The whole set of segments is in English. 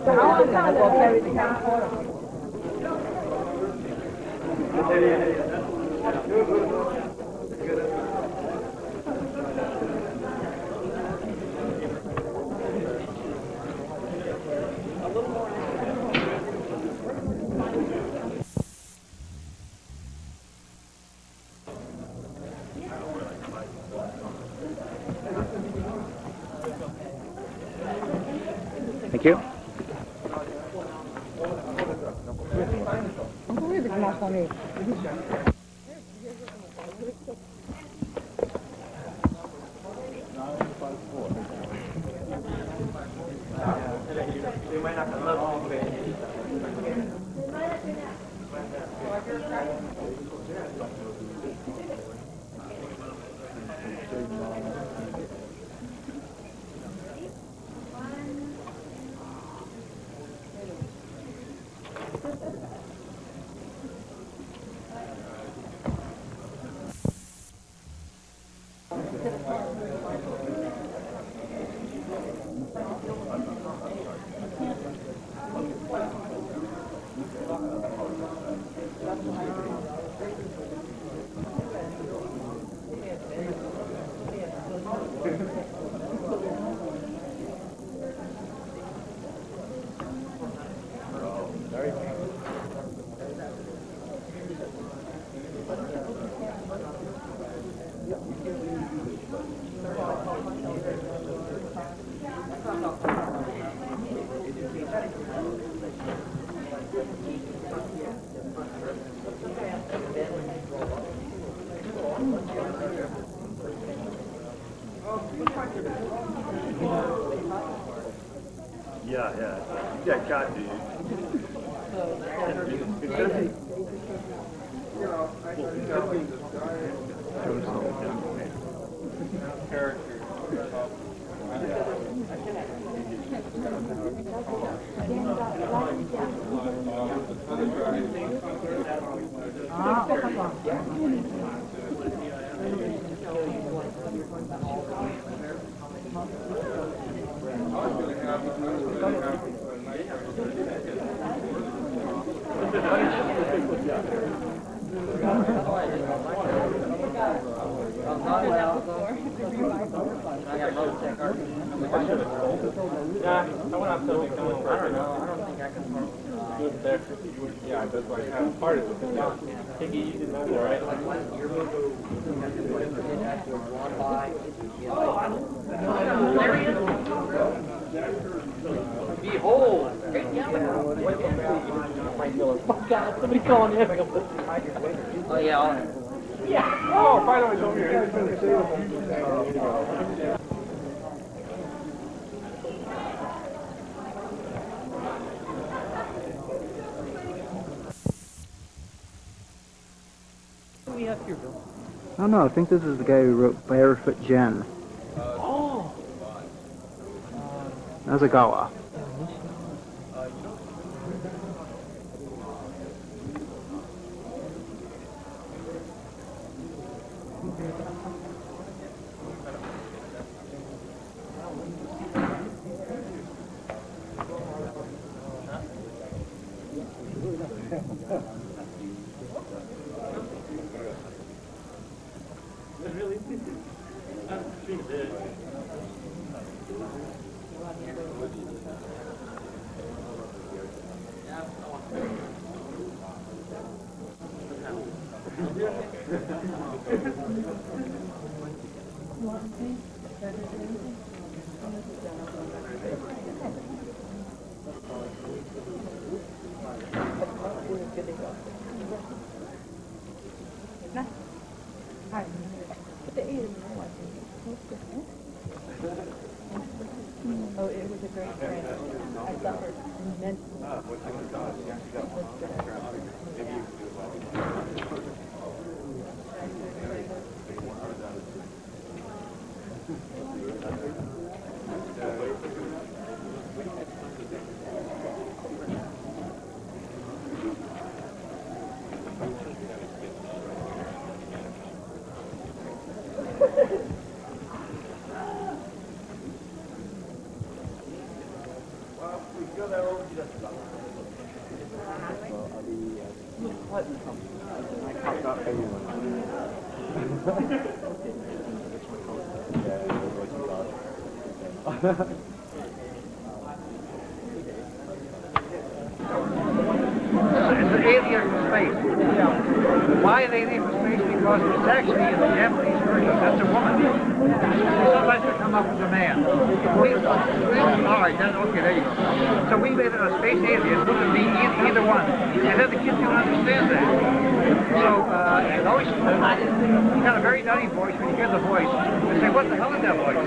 We'll carry the camcorder. Thank you. Yeah. You got caught, dude. Yeah, that's why I have part of it. Piggy, you didn't know that, right? Behold! Oh God, somebody calling you. Oh yeah. Yeah. Oh, finally, over here. I don't know, I think this is the guy who wrote Barefoot Jen. Oh. Nazagawa. Oh, it was a great friend. I suffered immensely. It's an alien from space. Yeah. Why an alien from space? Because it's actually in the Japanese version. That's a woman. Sometimes they come up as a man. All right, then, okay, there you go. So we made a space alien, wouldn't be either one. And then the kids don't understand that. So, and always, you got a very nutty voice when you hear the voice. They say, what the hell is that voice?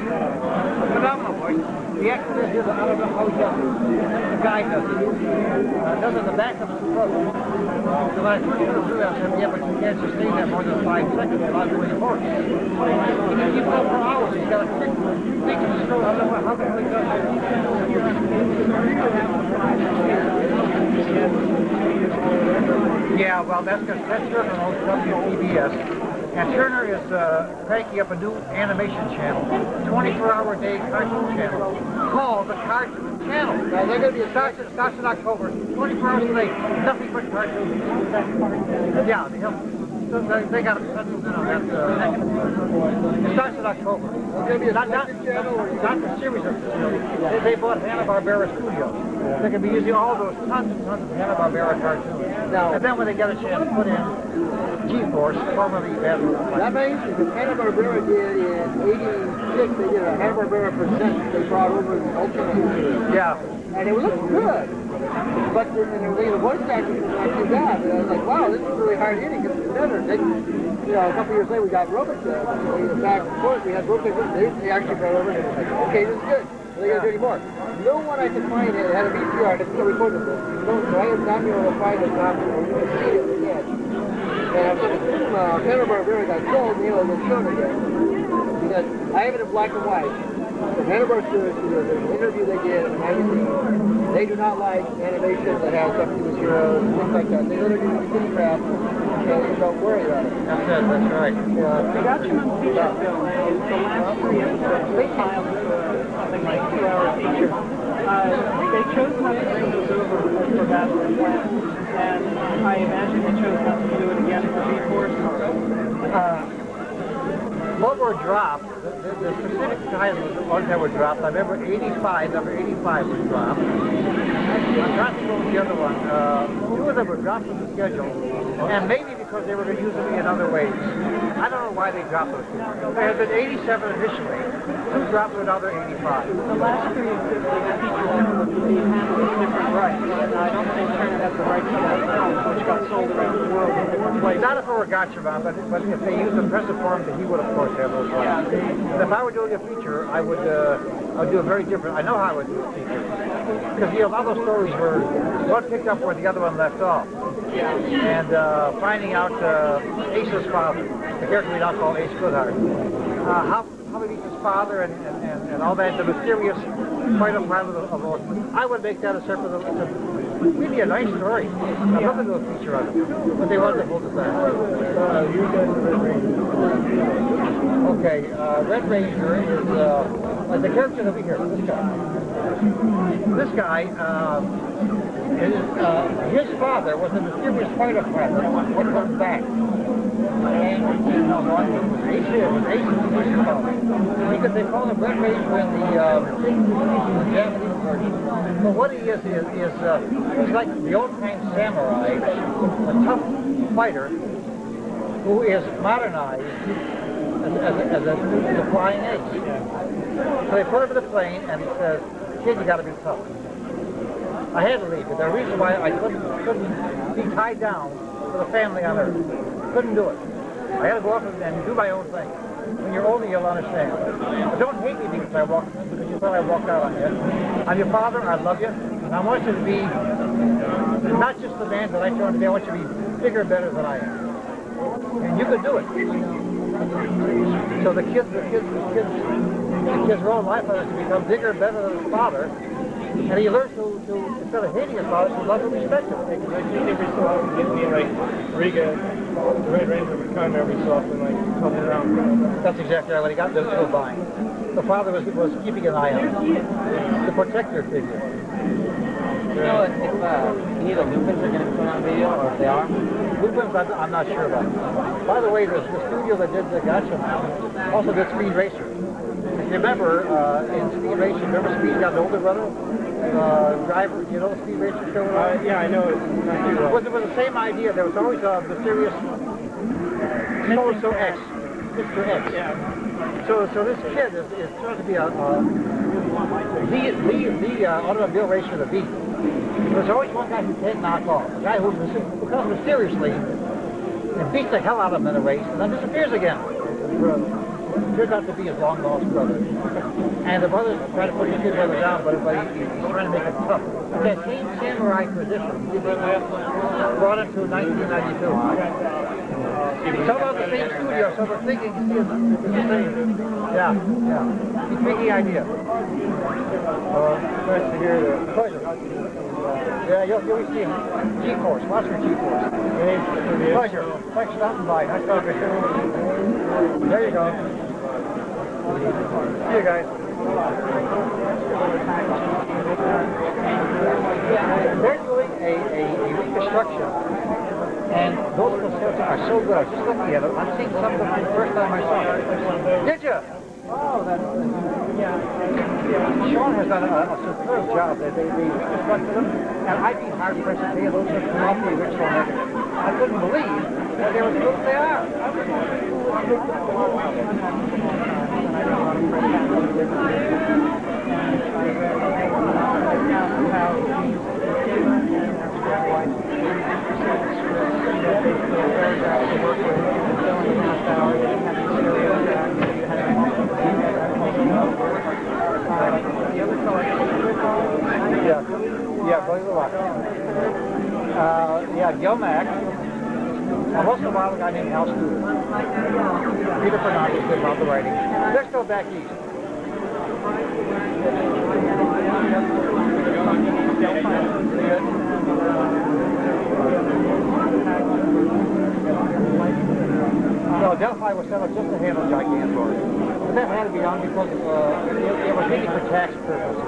Phenomenal voice. The actor does it, I don't know how he does it. The guy does it. Does it in the back of his throat. So when I first put it through, I said, yeah, but you can't sustain that more than 5 seconds without doing the voice. You can keep it up for hours. He's got a quick thing in his throat. I don't know how the hell he does it. Yeah, well, that's because Ted Turner owns WPBS. And Turner is cranking up a new animation channel, 24-hour day cartoon channel, called the Cartoon Channel. Now, they're going to be starts in October, 24 hours a day, nothing but cartoons. Yeah, they got a penciled in on that. It starts in October. It's going to be not the series of they bought Hanna-Barbera Studios. They can be using all those tons and tons of Hanna-Barbera cartoons. And then when they get a chance to put in G-Force, formerly that means that Hanna-Barbera did in 86, they did a Hanna-Barbera present they brought over the Ultimate. Yeah. And it looked good. But then the voice acting was not too bad. And I was like, wow, this is really hard hitting. It's better. Then, you know, a couple years later we got robots. Back and forth, we had robots. They actually brought over and it was like, okay, this is good. They got to do any more. No one I could find had a VCR that still recorded this. So I have not been able to find it. Not been able to see it yet. And I'm going to assume Hanna-Barbera got sold and able to show it again. Because I have it in black and white. The Hanna-Barbera Studios, there's an interview they did in a magazine. They do not like animation that has something to do with heroes and things like that. They literally do the kitty crap and you don't worry about it. That's it, that's right. I got you on feature film. The last 3 episodes, they filed something like 2-hour feature. They chose not to bring those over for that plan, and I imagine they chose not to do it again for G-Force. What were dropped, the specific titles, the ones that were dropped, I remember number 85 was dropped. I'm trying to think what was the other one. 2 of them were dropped from the schedule, and maybe because they were going to use them in other ways. I don't know why they dropped those 2. There had been 87 initially, 2 dropped to another 85. The last 3 existing feature film would be handled different rights, and I don't think Turner has the rights to that film, which got sold around the world in different places. Not if it were Gotchaman, but if they used the presser form, then he would, of course, have those rights. If I were doing a feature, I would do it very different. I know how I would do a feature. Because, you know, a lot of those stories were, one picked up where the other one left off. And finding out Ace's father, the character we now call Ace Goodhart, how he meets his father and all that, the mysterious part of the I would make that a separate, really a nice story. I'd love to do a feature on it, but they wanted to hold it back. Okay, Red Ranger is the character that we hear, this guy. This guy, his father was a mysterious fighter pilot what comes back. And it was Ace. Because they call him Red Ranger in the Japanese version. But what he is he's like the old-time samurai, a tough fighter who is modernized as a flying ace. So they put him in the plane and he says, kid, you got to be tough. I had to leave, but the reason why I couldn't be tied down with a family on Earth. Couldn't do it. I had to go off and do my own thing. When you're older, you'll understand. But don't hate me because you thought I walked out on you. I'm your father, I love you, and I want you to be not just the man that I turned to be, I want you to be bigger and better than I am. And you can do it. So the kid's role in life is to become bigger and better than his father. And he learns to instead of hating his father, to love and respect him. I think every so often get me like Riga, the Red Ranger would come every so often, like help around. That's exactly right. When he got this little bind, the father was keeping an eye on him, the protector figure. You know if any of the Lupins are going to be put on video, or if they are? Blueprints, I'm not sure about. By the way, the studio that did the Gotcha also did Speed Racer. If you remember, in Speed Racer, remember Speed got an older brother? Driver, you know the Speed Racer show? Yeah, I know it. It was the same idea. There was always a mysterious so-and-so X, Mr. X. Yeah. So this kid is supposed to be the automobile racer, the beat. There's always one guy who can't knock off. A guy who comes mysteriously and beats the hell out of him in a race and then disappears again. Turns out to be his long-lost brother. And the brother's trying to put his kid brother down, but he's trying to make it tough. That same samurai tradition brought him to 1992. Some of the same studio, so the thinking is the same. Yeah. Intriguing idea. Nice to hear that. Pleasure. Yeah, you'll see G-Force, watch for G-Force. Pleasure. Thanks for stopping by. Nice talking to you. There you go. See you guys. They're doing a reconstruction, and those facilities are so good. I was just looking at them. I'm seeing some of them the first time I saw it. Did you? Oh, Sean has done a superb job. They reconstructed them, and I'd be hard pressed to say those are come off the original negative. I couldn't believe that they were as good as they are. Yeah, believe it or not. Yeah, Gilmac. Once in a while, a guy named Hal Stewart. Peter Fernandez did about the writing. They're still back east. No, Delphi was set up just to handle Gigantor. But that had to be done because it was really for tax purposes.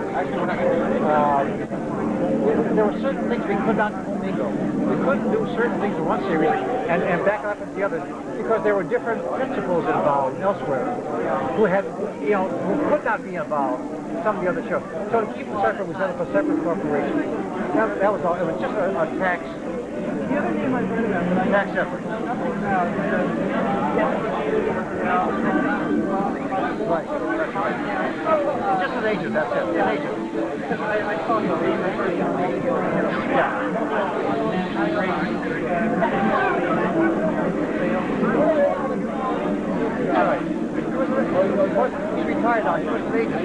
There were certain things we could not commingle. We couldn't do certain things in one series and back up into the other because there were different principals involved elsewhere who had, who could not be involved in some of the other shows. So to keep it separate, we set up a separate corporation. That was all. It was just a tax. The other name I've read about that Tax effort. Right. Just an agent, that's it. An agent. I saw the Yeah. All right. He's retired now. He was an agent.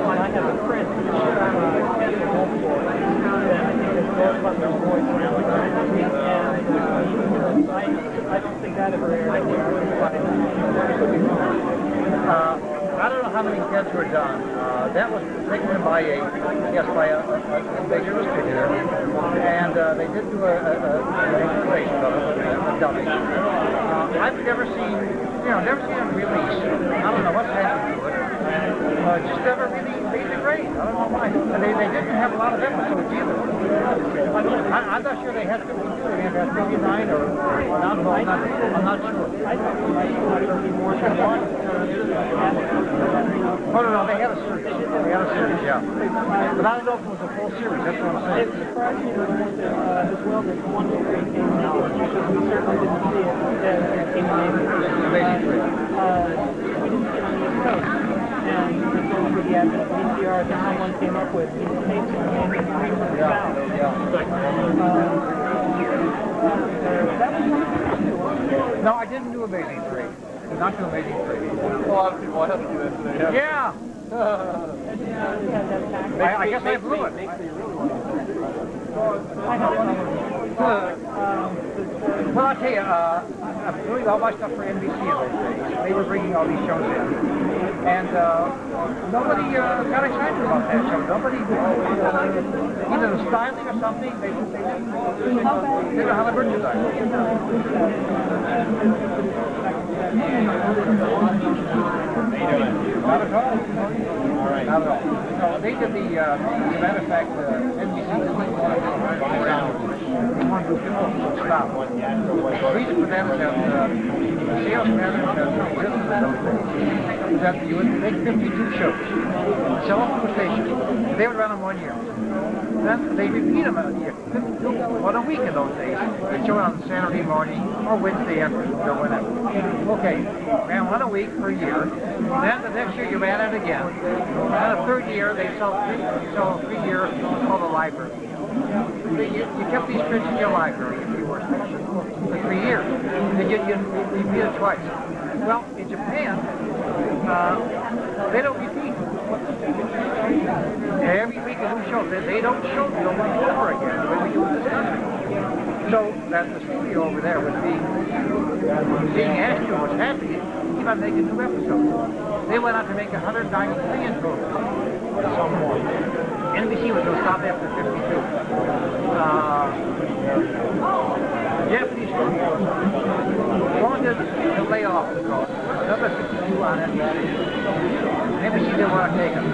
I have a print I don't think that ever aired. I don't know how many kids were done. That was taken by a major distributor, and they did do a installation of it, a dummy. I've never seen it released. I don't know what's happened to it. Just never really made the grade. I don't know why. And they didn't have a lot of episodes either. I'm not sure they had 52. They had 59 or not. I'm not sure. I thought there might be more than one. Oh, no, they had a series. They had a series, yeah. But I don't know if it was a full series, that's what I'm saying. It surprised me as well that one series came out, because we certainly didn't see it in Amazing Three. We didn't see it on the East Coast. And with the advent of VCR, someone came up with these tapes and Amazing Three from the South. That was one of the first two, wasn't it? No, I didn't do Amazing Three. Did not do Amazing Three. A lot of people have to do that today. Yeah. I guess I blew it. Well, I'll tell you, I'm doing all my stuff for NBC in those days. They were bringing all these shows in. And nobody got excited about that show. Nobody, either the styling or something, they didn't know how to merchandise. at all. All right. Not at all. No, they did the, as a matter of fact, NBC didn't want to do sound. They wanted to do stop. The reason for that is that the sales pattern that exists in those days is that you would make 52 shows, sell them to a station, they would run them 1 year. Then they repeat them a year, 52 on a week in those days. They show it on Saturday morning or Wednesday afternoon or whatever. Okay, ran one a week for a year. Then the next year you ran it again. And the third year they sell 3 years called a library. You kept these prints in your library if you were for 3 years. And you repeat it twice. Well, in Japan, they don't repeat. Every week a new show. They don't show the old one over again the way we do in this country. So that the studio over there was being Astro was happy to keep on making new episodes. They went on to make 193 in total. NBC was going to stop after 52. Japanese studios wanted to lay off the cost. Another 52 on NBC. NBC didn't want to take them.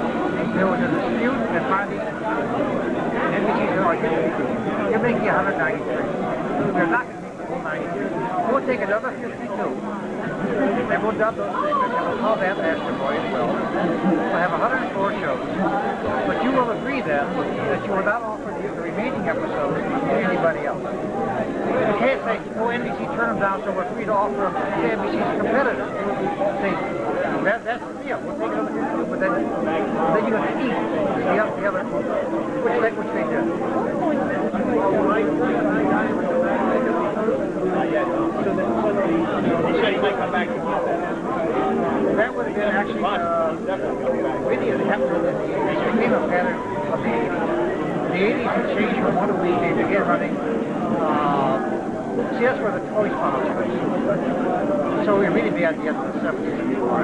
There was a dispute and finally NBC said, all right, you're making 193. They're not going to make the whole 93. We'll take another 52 and we'll dub those things and we'll call that Astro Boy as well. We'll have 104 shows. But you will agree then that you will not offer the remaining episodes to anybody else. You can't say, oh, NBC turn them down so we're free to offer them to NBC's competitors. See, that's the deal. We'll take another 52, but then you have to eat the other which they did. That would have been actually really an effort in the 80s. It became a pattern of the 80s. The 80s had changed from one a week. They began running. See, that's where the toy sponsors. So we really be at the end of the 70s and before.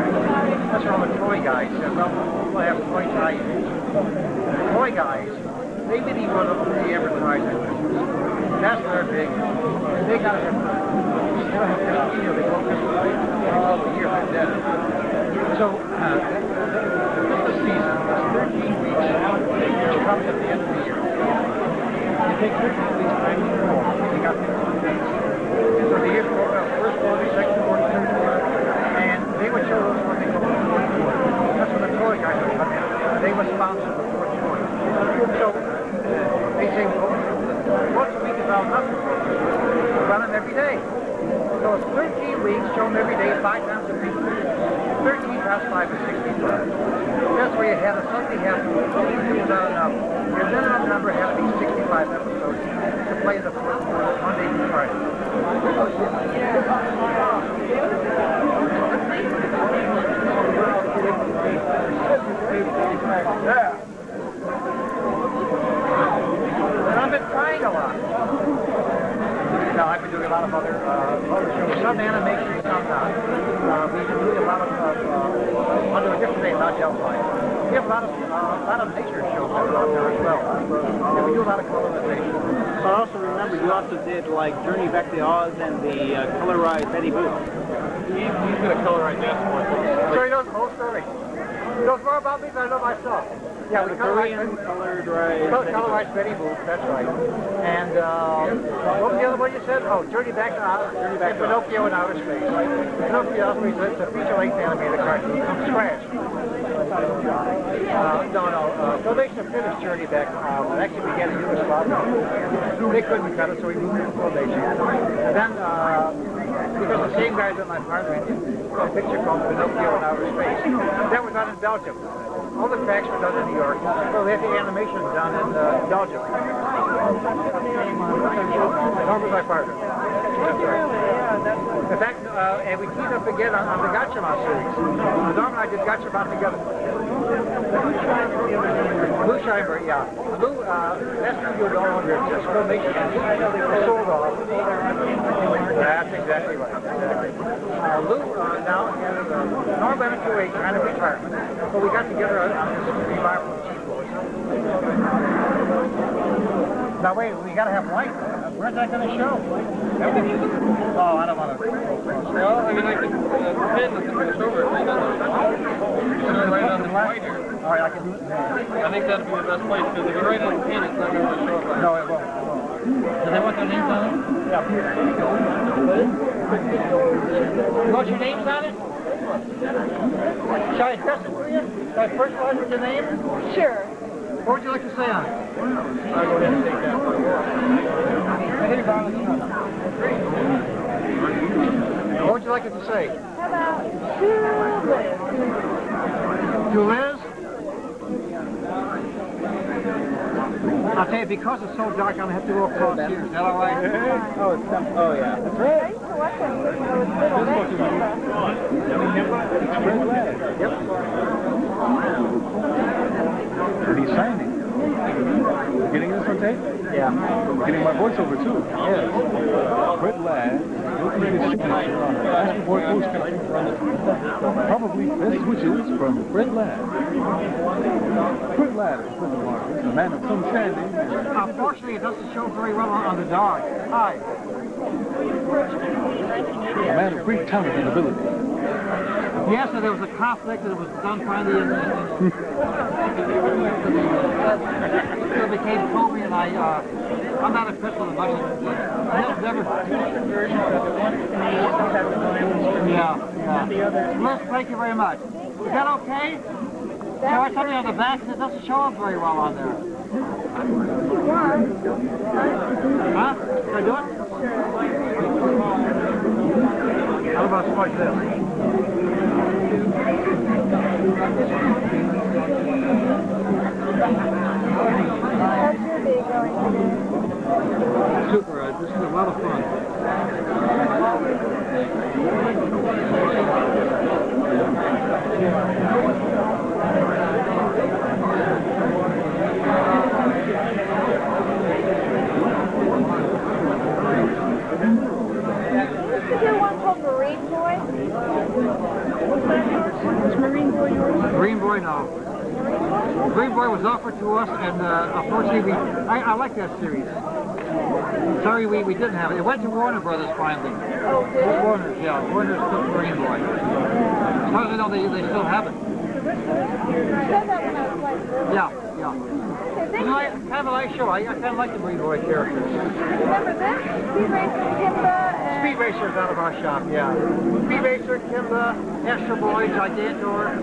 That's where all the toy guys said, well, we'll have toy tie-ins. The toy guys, they really run up the advertising business. That's where they're big. They got to have they don't have this year, they go all the year like that. So, this season is 13 weeks, which comes at the end of the year. You take 13 weeks, 94, you got 15 days. So the year's first quarter, second quarter, third quarter, and they would show us when they go to the fourth quarter. That's when the toy guys would come in. They would sponsor the fourth quarter. So, they say, well, once a week is not enough. Run them every day. So it's 13 weeks, show them every day, 5 times a week. 13 times 5 is 65. That's where you had a Sunday half was not enough. Your minimum number had to be 65 episodes to play the fourth quarter, Monday to Friday. Yeah. And I've been trying a lot. Now, I've been doing a lot of other shows, some animation, some not. We've been doing a lot of, under a different name, not Delphi. We have a lot of nature shows out there as well. And we do a lot of colorization. So I also remember you also did like Journey Back to Oz and the colorized Betty Boop. He's going to colorize that for us. So he knows the whole story. He knows more about me than I know myself. Yeah, we colorized Betty Boop, that's right. And what was the other one you said? Oh, Journey Back to Oz, and Pinocchio in Outer Space. Pinocchio in Outer Space, it's a feature-length animated cartoon from scratch. Filmation finished Journey Back to Oz. It actually began in Yugoslavia. They couldn't cut it, so we moved it to Filmation. And then, because the same guys at my partner did a picture called Pinocchio in Outer Space. That was done in Belgium. All the tracks were done in New York. So they had the animation done in Belgium. Norm was my partner. In fact, and we teamed up again on the Gatchaman series. Norm and I did Gatchaman together. Lou Scheinberg, yeah. Lou, that studio no longer exists. Filmation was sold off. That's exactly right. Lou now has Norm went into a kind of retirement. But we got together on this revival of Cheap Boys. Now wait, we gotta have light. Where's that gonna show? Oh, I don't want to. Well, I mean, I can pretend that it's over. All right, I can do it. I think that'd be the best place because if you write it in pen, it's not going to show up. No, it won't. Do they want their names on it? Yeah. You want your names on it? Shall I address it for you? Shall I personalize with your name? Sure. What would you like to say on it? I'll go ahead and take that for you. What would you like it to say? How about To Liz? I'll tell you, because it's so dark, I'm going to have to go across here. Is that all right? Oh, it's oh yeah. That's right. I used to watch them when I was little. Yep. And he's signing. You're getting this on tape? Yeah. You're getting my voiceover too. Yes. Brett Ladd, you'll create a signature on the Astro Boy poster. Probably best wishes from Brett Ladd. Brett Ladd is a man of some standing. Unfortunately, it doesn't show very well on the dark. Hi. A man of great talent and ability. Yes, and there was a conflict that was done finally in it became Kobe, and I'm not impressed with it much. Never. Yeah. Liz, thank you very much. Is that okay? There was something on the back that doesn't show up very well on there. Huh? Can I do it? How about something like this? How's your day going today? Super, this is a lot of fun. Is there one called Marine Boy? What's that yours? Is Marine Boy yours? Green Boy, no. Green Boy was offered to us, and unfortunately, I like that series. Sorry, we didn't have it. It went to Warner Brothers finally. Oh, did it? Warner's, yeah. Warner's took Green Boy. As far as I know, they still have it. You said that when I was like little. Yeah. Okay, You know, kind of a nice show. I kind of like the Green Boy characters. remember this? Speed Racer Kimba and... Speed Racer's out of our shop, yeah. Speed Racer, Kimba, Astro Boy, Gigantor.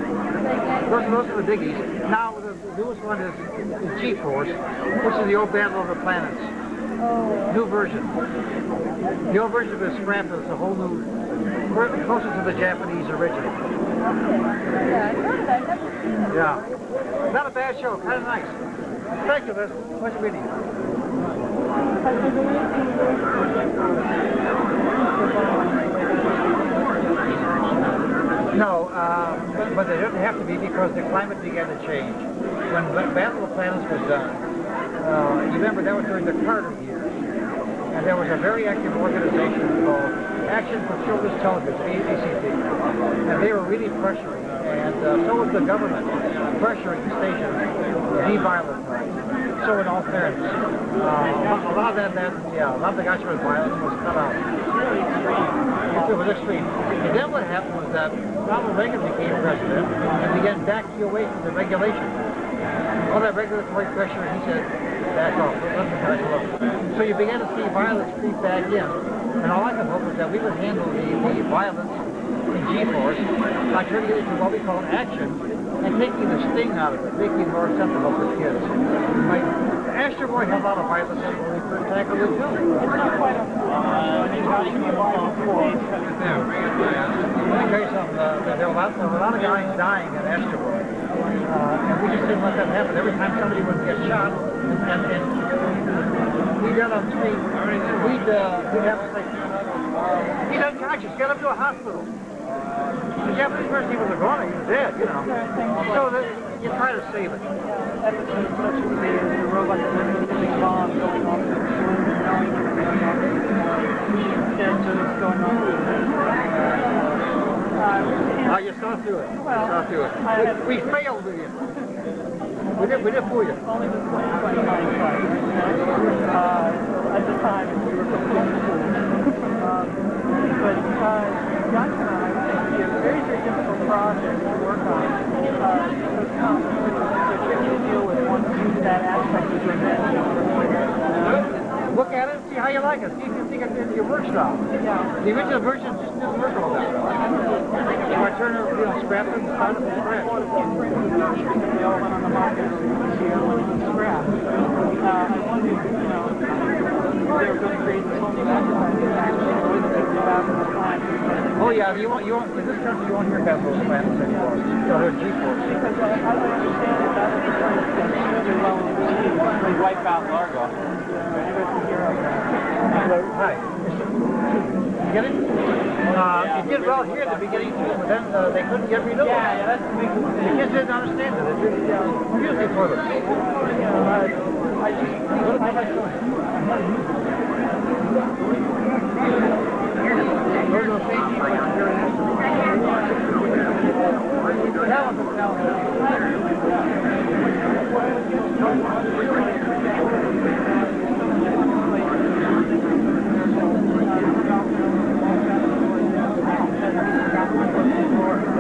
Those are the biggies. Now, the newest one is G-Force, which is the old Battle of the Planets. Oh. New version. The old version is scrapped. It's a whole new, closer to the Japanese original. Yeah, I heard it. I've never seen it. Yeah. Not a bad show. Kind of nice. Thank you, Liz. Pleasure meeting you. No, but they didn't have to be because the climate began to change. When Battle of the Planets was done, you remember that was during the Carter years, and there was a very active organization called Action for Children's Television, ACT, and they were really pressuring, and so was the government pressuring the stations to deviolentize. So in all fairness, a lot of the guys who were violence was cut out. It was extreme. And then what happened was that Ronald Reagan became president and began backing away from the regulation. All that regulatory pressure, he said, back off, let the guys alone. So you began to see violence creep back in. And all I could hope was that we would handle the violence in G-Force by turning it into what we call action and taking the sting out of it, making it more acceptable for kids. Like, Astro Boy had a lot of violence and we couldn't tackle it too. Let me tell you something, there were a lot of guys dying in Astro Boy. And we just didn't let that happen. Every time somebody would get shot, and we got on screen, we'd have to say, he's unconscious, get him to a hospital. The Japanese person, he was gone, he was dead, you know. So you try to save it. Episodes such as the robot that lives in the big bomb going off the characters going on. You saw through it. We failed with you. We did fool you. Only with hindsight. At the time, we were completely fooled. But Gigantor and I, it was a very, very difficult project to work on. Those conflicts The original version just doesn't work all that well. So I turned it, scrapped it and started from scratch. They all went on the market this year when it was scrap. I wondered, they were going to create this whole new advertising package with the time. Oh yeah, you won't, in this country you won't hear about those plants anymore. You'll hear G-force. Because as I understand it, that is really well received. They wipe out Largo. Hi. You get it? It did well here at the beginning too, but then they couldn't get renewed. Yeah, that's the big thing. The kids didn't understand it. It's usually for them. I just What am I doing?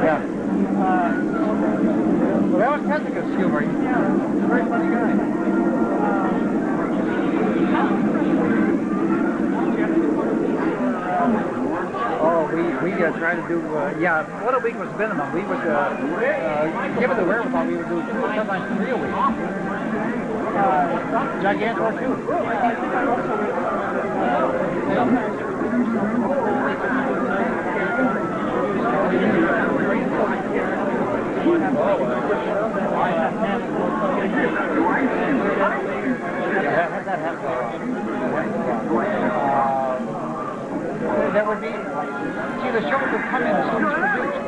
Yeah. Well, that was Tentacus humor. He's a very funny guy. Oh, we tried to do, yeah, what a week was minimum. We would, given the wherewithal, we would do 2 or sometimes 3 a week. Gigantor too. That would be, see, the shows would come in as soon as produced,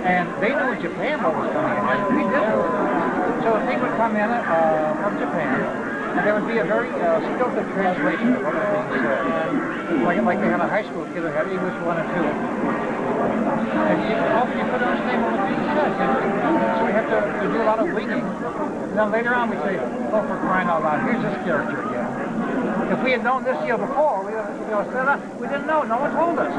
and they knew in Japan what was coming in, and we didn't. So a thing would come in from Japan, and there would be a very stilted translation of what was being said. Like they had a high school kid who had English 1 and 2. And you couldn't understand what was being said. So we had to do a lot of winging. And then later on we say, oh, for crying out loud, here's this character again. If we had known this year before, we didn't know. No one told us.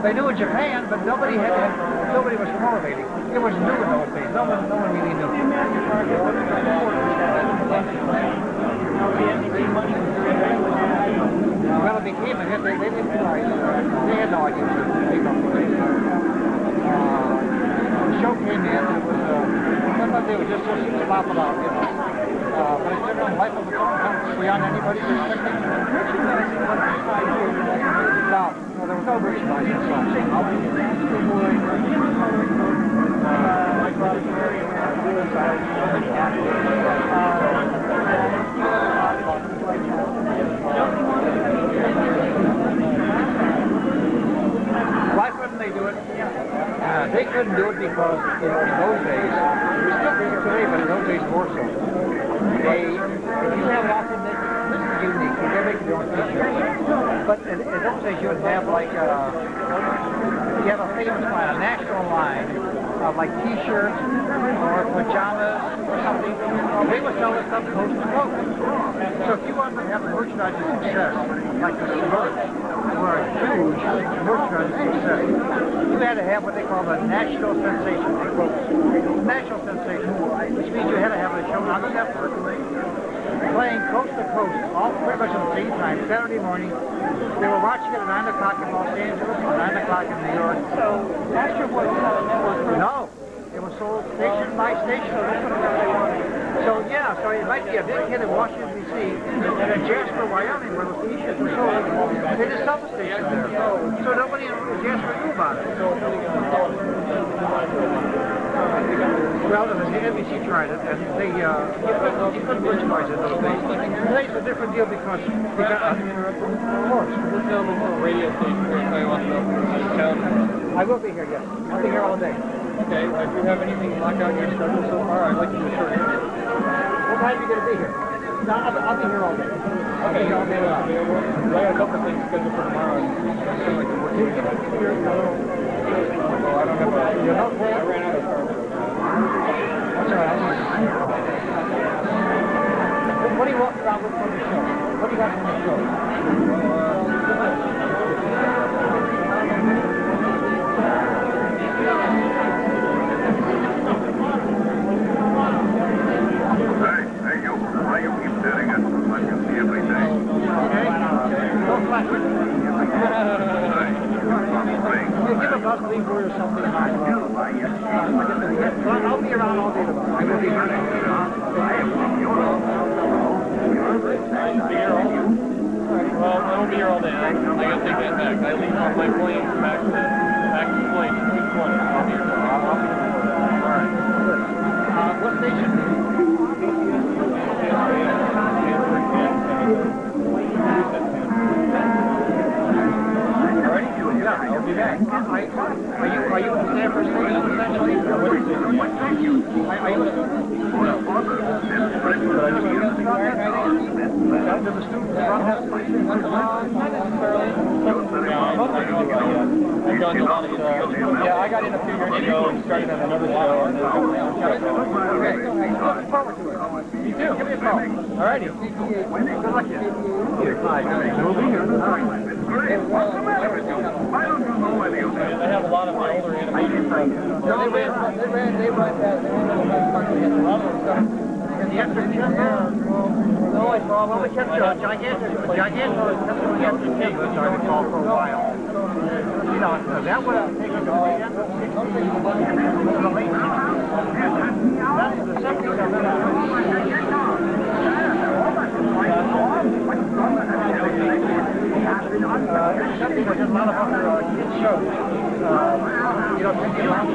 They knew in Japan, but nobody was correlating. It was new in those days. No one really knew. Well, it became a hit. They didn't realize. They had no idea. The show came in. It was sometimes they would just slop it out, but it's different. Life of the phone beyond anybody's expectation. No, there was no merchandise inside. Why couldn't they do it? They couldn't do it because in those days, we still do it today, but in those days more so. If you have an outfit this is unique, you can make your own t-shirts. But in those days you would have like, you have a famous line, a national line, like t-shirts or pajamas or something. They would sell this stuff coast to coast. So if you wanted to have a merchandising success, like the Smurfs, were a huge merchandising success, you had to have what they call the national sensation. National sensation, which means you had to have a show on the network, playing coast to coast, all pretty much at the same time, Saturday morning. They were watching it at 9 o'clock in Los Angeles, 9 o'clock in New York. So, Astro Boy was not a network. No, it was sold station by station. So yeah, so it might be a big hit in Washington, D.C., and in Jasper, Wyoming, where the t-shirts were sold, they just sell the station there. So nobody in Jasper knew about it. Well, the NBC tried it, and they you couldn't merchandise it those days. Today's a different deal because we got of course. This film is a radio station here, so I want to know town. I will be here, yes. I'll be here all day. Okay, if you have anything locked out in your schedule so far, I'd like to do a short interview. What time are you going to be here? No, I'll be here all day. Okay, I'll be available. I got a couple of things scheduled for tomorrow. I feel like I'm working. Well, I don't have a... I ran out of cars. That's all right. What do you want about from the show? What do you got from the show? Hey, you. Why you keep doing it? I can see everything. Okay. Don't flash it. around all day tomorrow. I'm going to be here. Well, I won't be here all day. I gotta take that back. I leave on my plane back to the plane at 2:20. I'll be here tomorrow. All right. Good. What station? Yeah, I'll be back. Are you in San Francisco essentially? Are you a student? Do the students run that station? Not necessarily. I've done a lot of shows. Yeah, I got in a few years ago and started on another show. And then Okay, looking forward to it. me too. Give me a call. Alrighty. Good luck to you. We'll be here. I have a lot of my older animation friends. No, they ran that and the extra no, I saw well, we kept Gigantor that's what we had to take, which I recall for a while. You know, that would have taken away the late 60s. That's the 70s are something was just a lot of other kids shows. You know, Kimba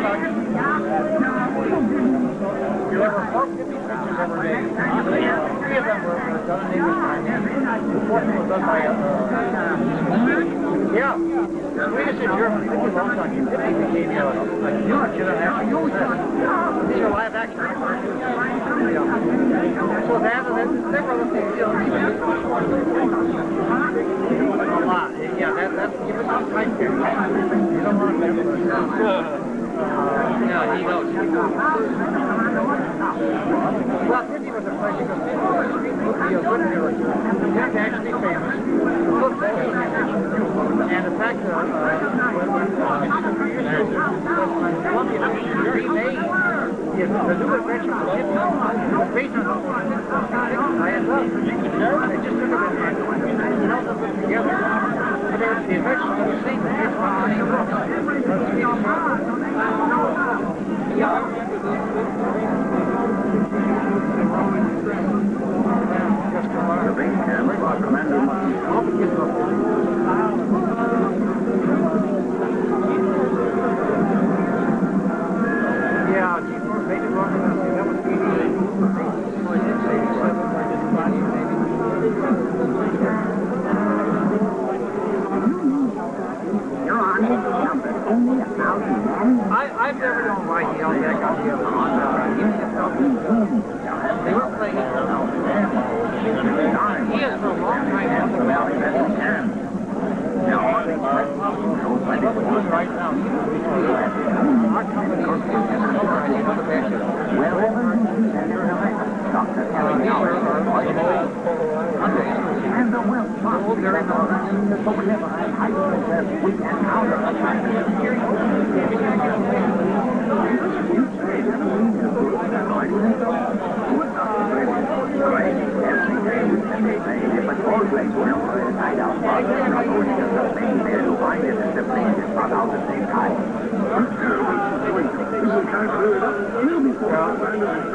there were 4 Kimba pictures that were made. 3 of them were done in English time. The 4th one was done by yeah, Swedish and German. It was a long time. Kimba became a huge international success. These are live action. So that and then several other things, you know, a lot. Yeah, that's give us some time here. You don't want to make it. Yeah, he knows. Well, Disney was a place because Disney was a street movie, a good character. He was actually famous. Good and in fact, Columbia Pictures remade the new adventure of Disney was based on I had love. They just took it and held them together. But the adventure was the same, but based on the same books. Yeah, I remember yeah, G4 Baby Rock, that was 88. I did say 87, I did 90 maybe. You're on. Only 1,000. I've never known why he held back on the other one. They were playing it. He has for a long time. What we're doing right now, our company is colorizing on the back of and the well, very well. But we have a high we can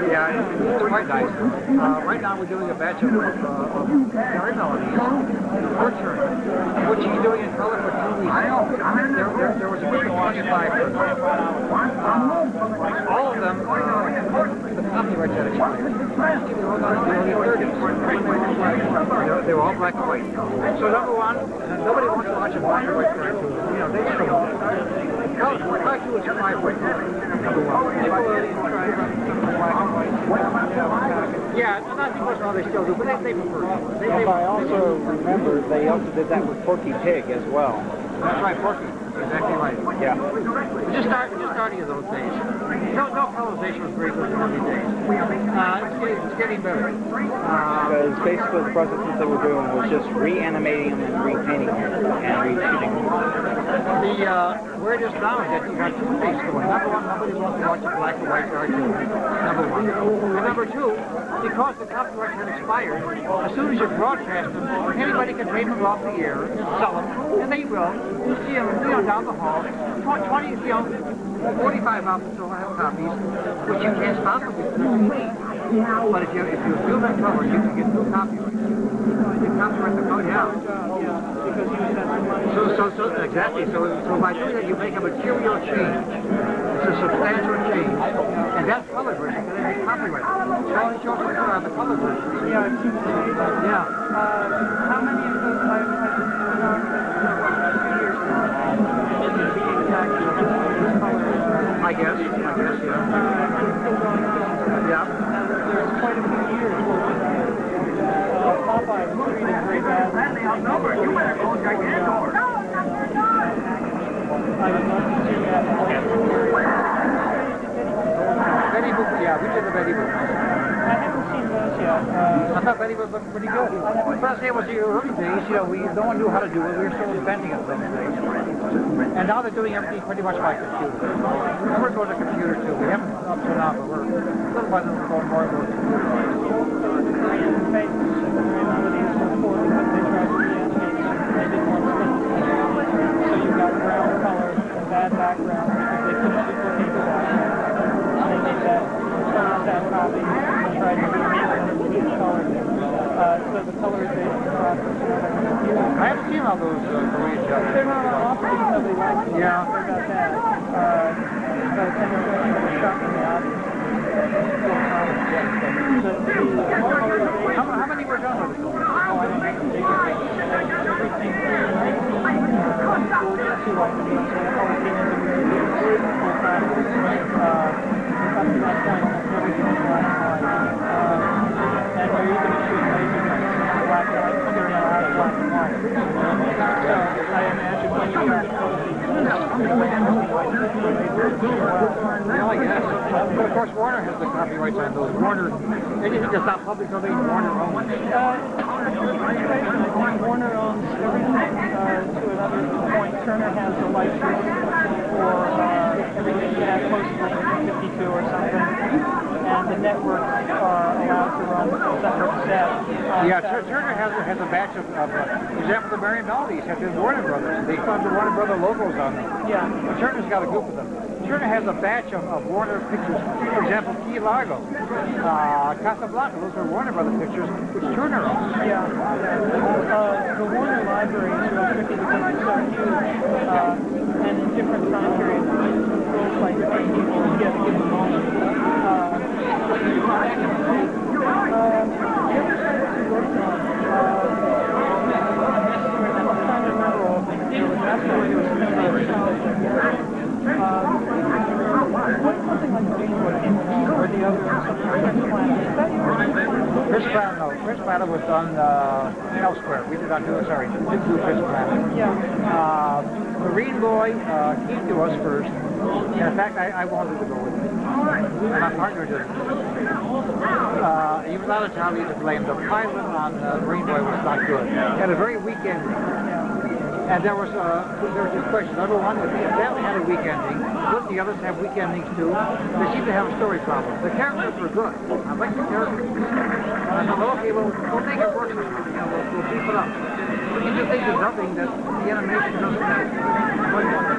yeah, it's quite nice. Right now we're doing a batch of Gary melodies, which he's doing in color for 2 weeks. There was a group of 25 all of them, the copyrights had expired. They were all black and white. So number one, nobody wants to watch a black and white cartoon. You know, they show it. Cartoon is 5 white. Yeah, not too much how they still do, but they prefer it. I also remember they also did that with Porky Pig as well. That's right, Porky. Exactly right. Yeah. Just starting of those days. No colorization was very good in the early days. It's getting better. Because basically the process that they were doing was just reanimating them and repainting them and reshooting them. Where it is now is that you got 2 things going. Number one, nobody wants to watch a black and white cartoon. Number one. And number two, because the copyright had expired, as soon as you broadcast them, anybody can take them off the air, sell them, and they will. You see them, down the hall. 20, 45 outfits will have copies, which you can't stop them because but if you do that cover, you can get new copyrights. You copyright the code, yeah. Because you spent some money. So exactly. So by doing that, you make a material change. It's a substantial change, and that color version can then be copyrighted. So only shows the color version. Yeah, it seems to me that. Yeah. How many of those I've been on for 2 years now? I guess, yeah. It's still going on. Yeah. There's quite a few years where Popeye was treated very badly. You better go Gigantor. I would love to see that. Betty Boop, yeah, we did the Betty Boop. I haven't seen those yet. I thought Betty Boop looked pretty good. But it was the early days, no one knew how to do it. We were still inventing it those days. And now they're doing everything pretty much by computer. And we're going to computer too. We haven't up to now, but we're little by little going more and more computer. So you've got brown color and bad background because they couldn't duplicate the background. They made that copy and tried to do each color. So the colorization process is on the computer. I haven't seen all those Korean jobs. They're not on offer because nobody likes them. Yeah. They're not bad. But then they're shocking the audience. How many were done with it? Oh, I don't know. Everything and we're even shooting black and white, clear now out of black and white. So I imagine when you start Yeah, I guess. But of course, Warner has the copyrights on those. Warner, anything that's not public domain, Warner owns. Warner owns everything to another point. Turner has the license for everything that post 52 or something. And the networks are allowed to run separate sets. Yeah, Turner has a batch of for example, the Marion Melodies have been Warner Brothers. They have the Warner Brother logos on them. Yeah. But Turner's got a group of them. Turner has a batch of Warner pictures. For example, Key Largo, Casablanca, those are Warner Brother pictures, which Turner owns. Yeah. The Warner library is real tricky because it's so huge. And in different time periods, rules like different people get a given moment. Chris Planet was done elsewhere. We did not do it, sorry. We didn't do Chris Planet. Yeah. Marine Boy came to us first. And in fact, I wanted to go with him. And my partner did. Even out of town, we had to blame. The pilot on Marine Boy was not good. He had a very weak ending. And there was this question. Number one, if that had a weak ending, wouldn't the others have weak endings too? They seem to have a story problem. The characters were good. I like the characters. And I thought, okay, we'll make it work. We'll beef it up. But you just think there's nothing that the animation doesn't have. Point one.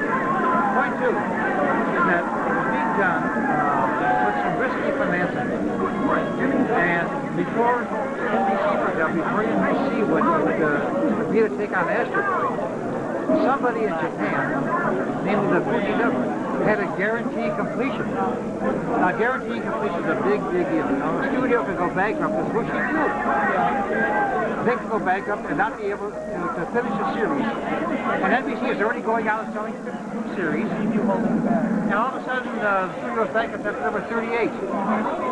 Point two is that it was being done with some risky financing. And before NBC, for example, before NBC would be to take on Astro Boy, somebody in Japan, namely the Fujidama, had a guaranteed completion. Now, guaranteed completion is a big, big deal. Now, the studio could go bankrupt, as Bushi knew. They could go bankrupt and not be able to finish a series. And NBC is already going out and selling 52 series. And all of a sudden, the studio's bankrupt after number 38.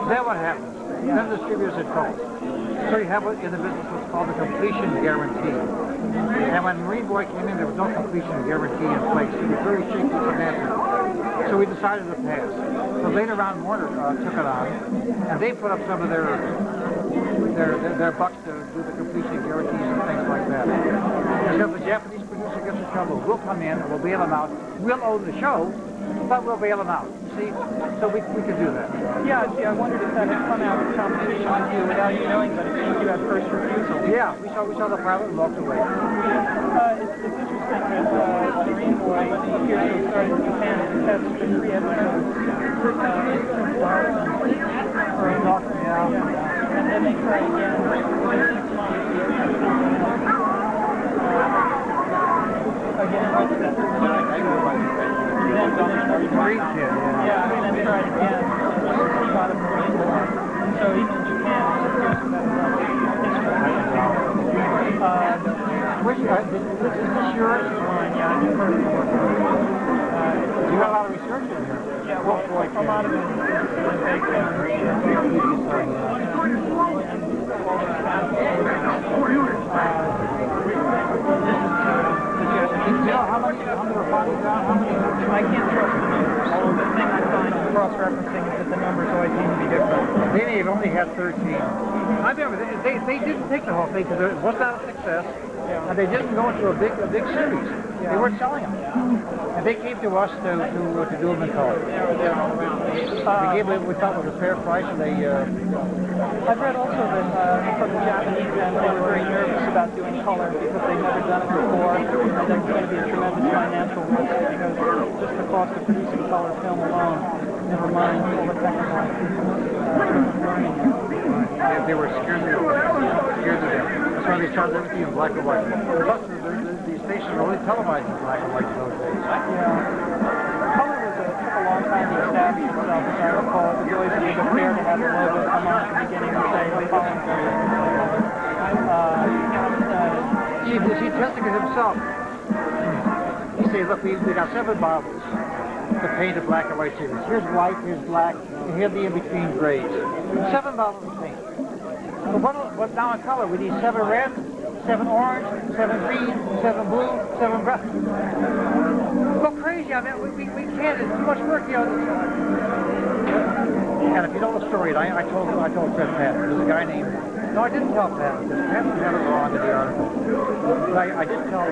Then what happens? Then the distributors had called. So you have what in the business what's called the completion guarantee. And when Marine Boy came in, there was no completion guarantee in place. It was very shaky financially. So we decided to pass. So later on, Warner took it on, and they put up some of their bucks to do the completion guarantees and things like that. And so if the Japanese producer gets in trouble, we'll come in and we'll bail them out. We'll own the show, but we'll bail them out. See? So we can do that. Yeah, see, I wondered if that had come out in competition with you without you knowing, but it seems you had first refusal. Yeah, we saw the pilot and walked away. It's interesting that Marine Boy appears to have started in Japan and has been 3 episodes for a doctor. Yeah. And then they try again within 6 months. Again, what's that? Yeah, and then try again. He got a Marine Boy. So even in Japan, it's Which, is this yours? Yeah, I've heard of it. You got a lot of research in here. Yeah, well, a lot of it is fake I can't trust the numbers. The thing I find in cross-referencing is that the numbers always seem to be different. They may have only had 13. I remember they didn't take the whole thing because it was not a success, and they didn't go into a big series. They weren't selling them, and they came to us to do them in color. We gave what we thought was a fair price, and they. I've read also that from the Japanese end, they were very nervous about doing color because they've never done it before, and there's going to be a tremendous financial risk because just the cost of producing color film alone, never mind all the technical learning. They were scared to death. That's why they started everything in black and white. Plus, the stations were only televised in black and white in those days. Color took a long time to establish itself, as I recall. It was always a big affair to have the logo come on at the beginning and say, the following He tested it himself. He said, look, we got 7 bottles to paint a black and white series. Here's white, here's black, and here's the in-between grays. 7 bottles of paint. But now in color, we need 7 red, 7 orange, 7 green, 7 blue, 7 brown. Go crazy, I mean, we can't, it's too much work, you know. And if you know the story, I told Fred Pat, there's a guy named, no, I didn't tell Pat, because Pat had it wrong in the article. But I did tell,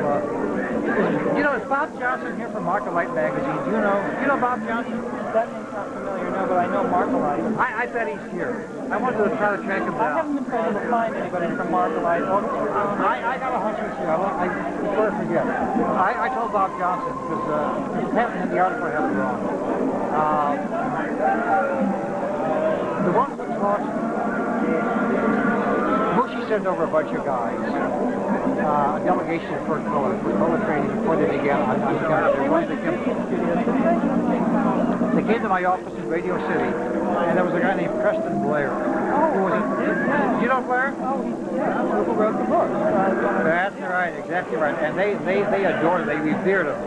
you know, is Bob Johnson here from Marcolite magazine? Do you know Bob Johnson? That name's not familiar, no, but I know Marcolite. I bet he's here. I wanted to try to track him down. I haven't been able to find anybody from Marcolite. I got a hunch with you. I swear to forget. I told Bob Johnson, because Pat in the article had it wrong. The one who taught Bushi sent over a bunch of guys, a delegation for color training before they began on They came to my office in Radio City, and there was a guy named Preston Blair. Who was it? Do you know Blair? Oh, who wrote the book. That's right, exactly right. And they adored him, they revered him.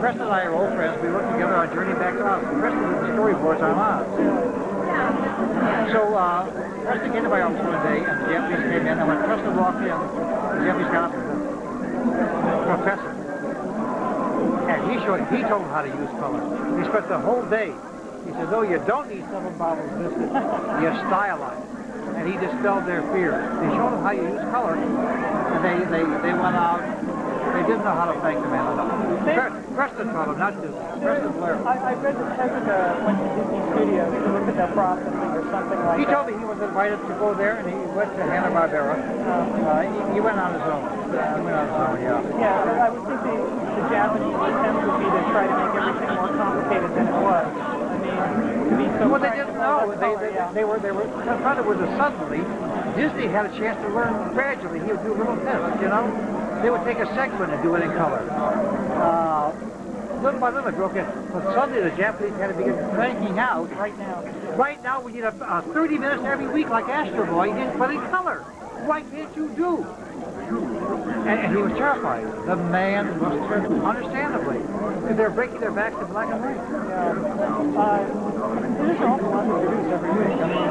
Preston and I are old friends. We worked together on Journey Back to Oz. Preston did the storyboards on Oz. So Preston came to my office one day, and the Japanese came in, and when Preston walked in, the Japanese got up and said, Professor. And he told him how to use color. He spent the whole day. He said, no, you don't need 7 bottles of this. You stylize. And he dispelled their fears. They showed them how you use color, and they went out. They didn't know how to thank the man enough. Preston taught them, not just Preston Blair. I read that Tezuka went to Disney Studios to look at their processing or something like that. He told me he was invited to go there, and he went to Hanna-Barbera. He went on his own. He went on his own, yeah. Yeah, I would think the Japanese attempt would be to try to make everything more complicated than it was. I mean, so well, they didn't know. They were confronted with it suddenly. Disney had a chance to learn gradually. He would do little tests, you know. They would take a segment and do it in color. Little by little, it broke in. But suddenly the Japanese had to begin cranking out. Right now, we need a 30 minutes every week like Astro Boy, but in color. Why can't you do? And he was terrified. The man was terrified, understandably. They're breaking their backs to black and white. There's an awful lot to produce every week. I mean,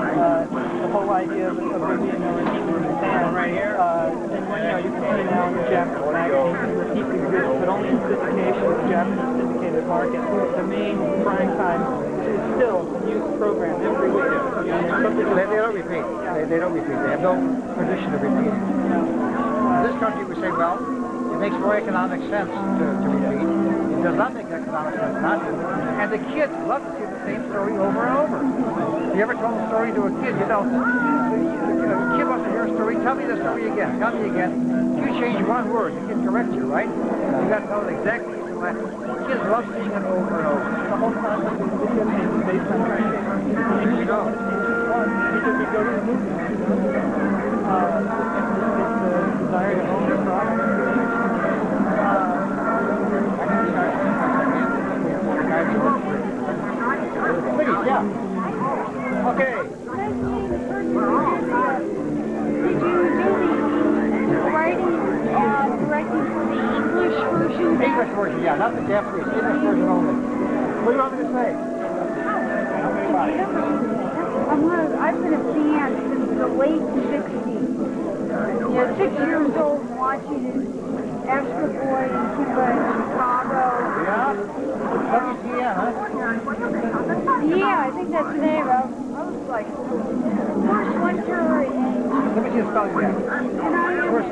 the whole idea of there being no repeat in Japan right here. And you can see now in the Japanese magazines, repeat exists, but only in syndication of the Japanese syndicated market. The main prime time is still a news program every week. They don't repeat. They don't repeat. They have no tradition of repeating. In this country, we say, well, it makes more economic sense to repeat. It does not make economic sense not to. And the kids love to see the same story over and over. If you ever told a story to a kid, you know, the kid wants to hear a story. Tell me the story again. Tell me again. You change one word, you can correct you, right? You got to tell it exactly. Kids love seeing it over and over. The whole time the video game is based on training. You know. Because we go to the movies. It's the desire to own your product. Yeah. Okay. Did you do the writing, directing for the English version? English version, yeah, not the Japanese. English version only. What do you want me to say? I've been a fan since the late 60s. You know, 6 years old watching Astro Boy and Kimba in Chicago. Yeah? WTN, huh? Yeah, I think that's the name. I was like, first winter in... Let me see the spelling again. And first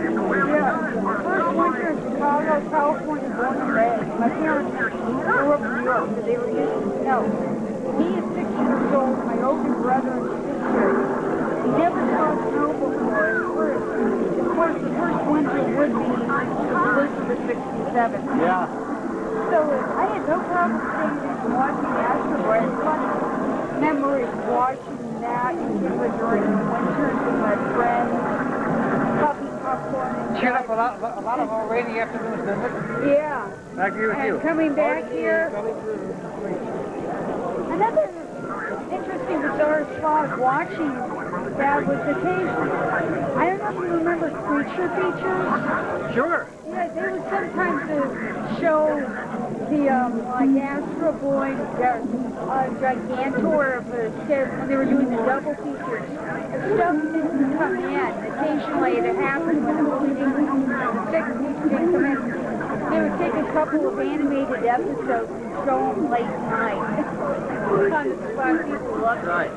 winter in Chicago, California, born and raised. My parents grew up in New York, so they were used to snow. Me at 6 years old, my older brother and sister, we never saw snow before. Of course, the first winter would be the blizzard of 67. Yeah. So I had no problem staying and watching Astro Boy. I had memories watching that and during the winters with my friends, popping popcorn. Cheered up a lot of our rainy afternoons, didn't it? Yeah. I agree with you. And coming back here, another interesting bizarre spot watching that was occasionally, I don't know if you remember Creature Features? Sure. Yeah, they would sometimes show the, like Astro Boy, Gigantor, when they were doing the double features. The stuff didn't come in. Occasionally it happened when the movie didn't come in, the 60s didn't come in. They would take a couple of animated episodes and show them late night. Kind of spot people loved it. Right.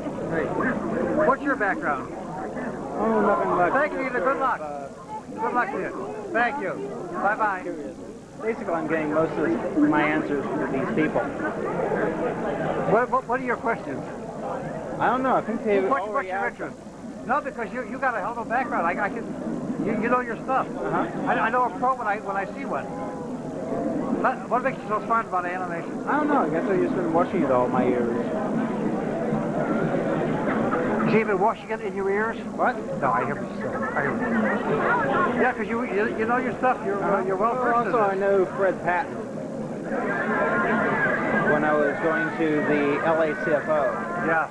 What's your background? Oh, nothing much. Thank you, Eva. Good luck. Good luck to you. Thank you. Bye-bye. Basically, I'm getting most of my answers from these people. What are your questions? I don't know. I think they've What's already your asked interest? No, because you got a hell of a background. I can, you know your stuff. I know a pro when I see one. What makes you so smart about animation? I don't know. I guess I've just been watching it all my years. You been washing it in your ears? What? No, I hear what you say. I hear what you say. Yeah, because you know your stuff. You're well versed in Also, I it. know Fred Patton. When I was going to the LACFO. Yeah.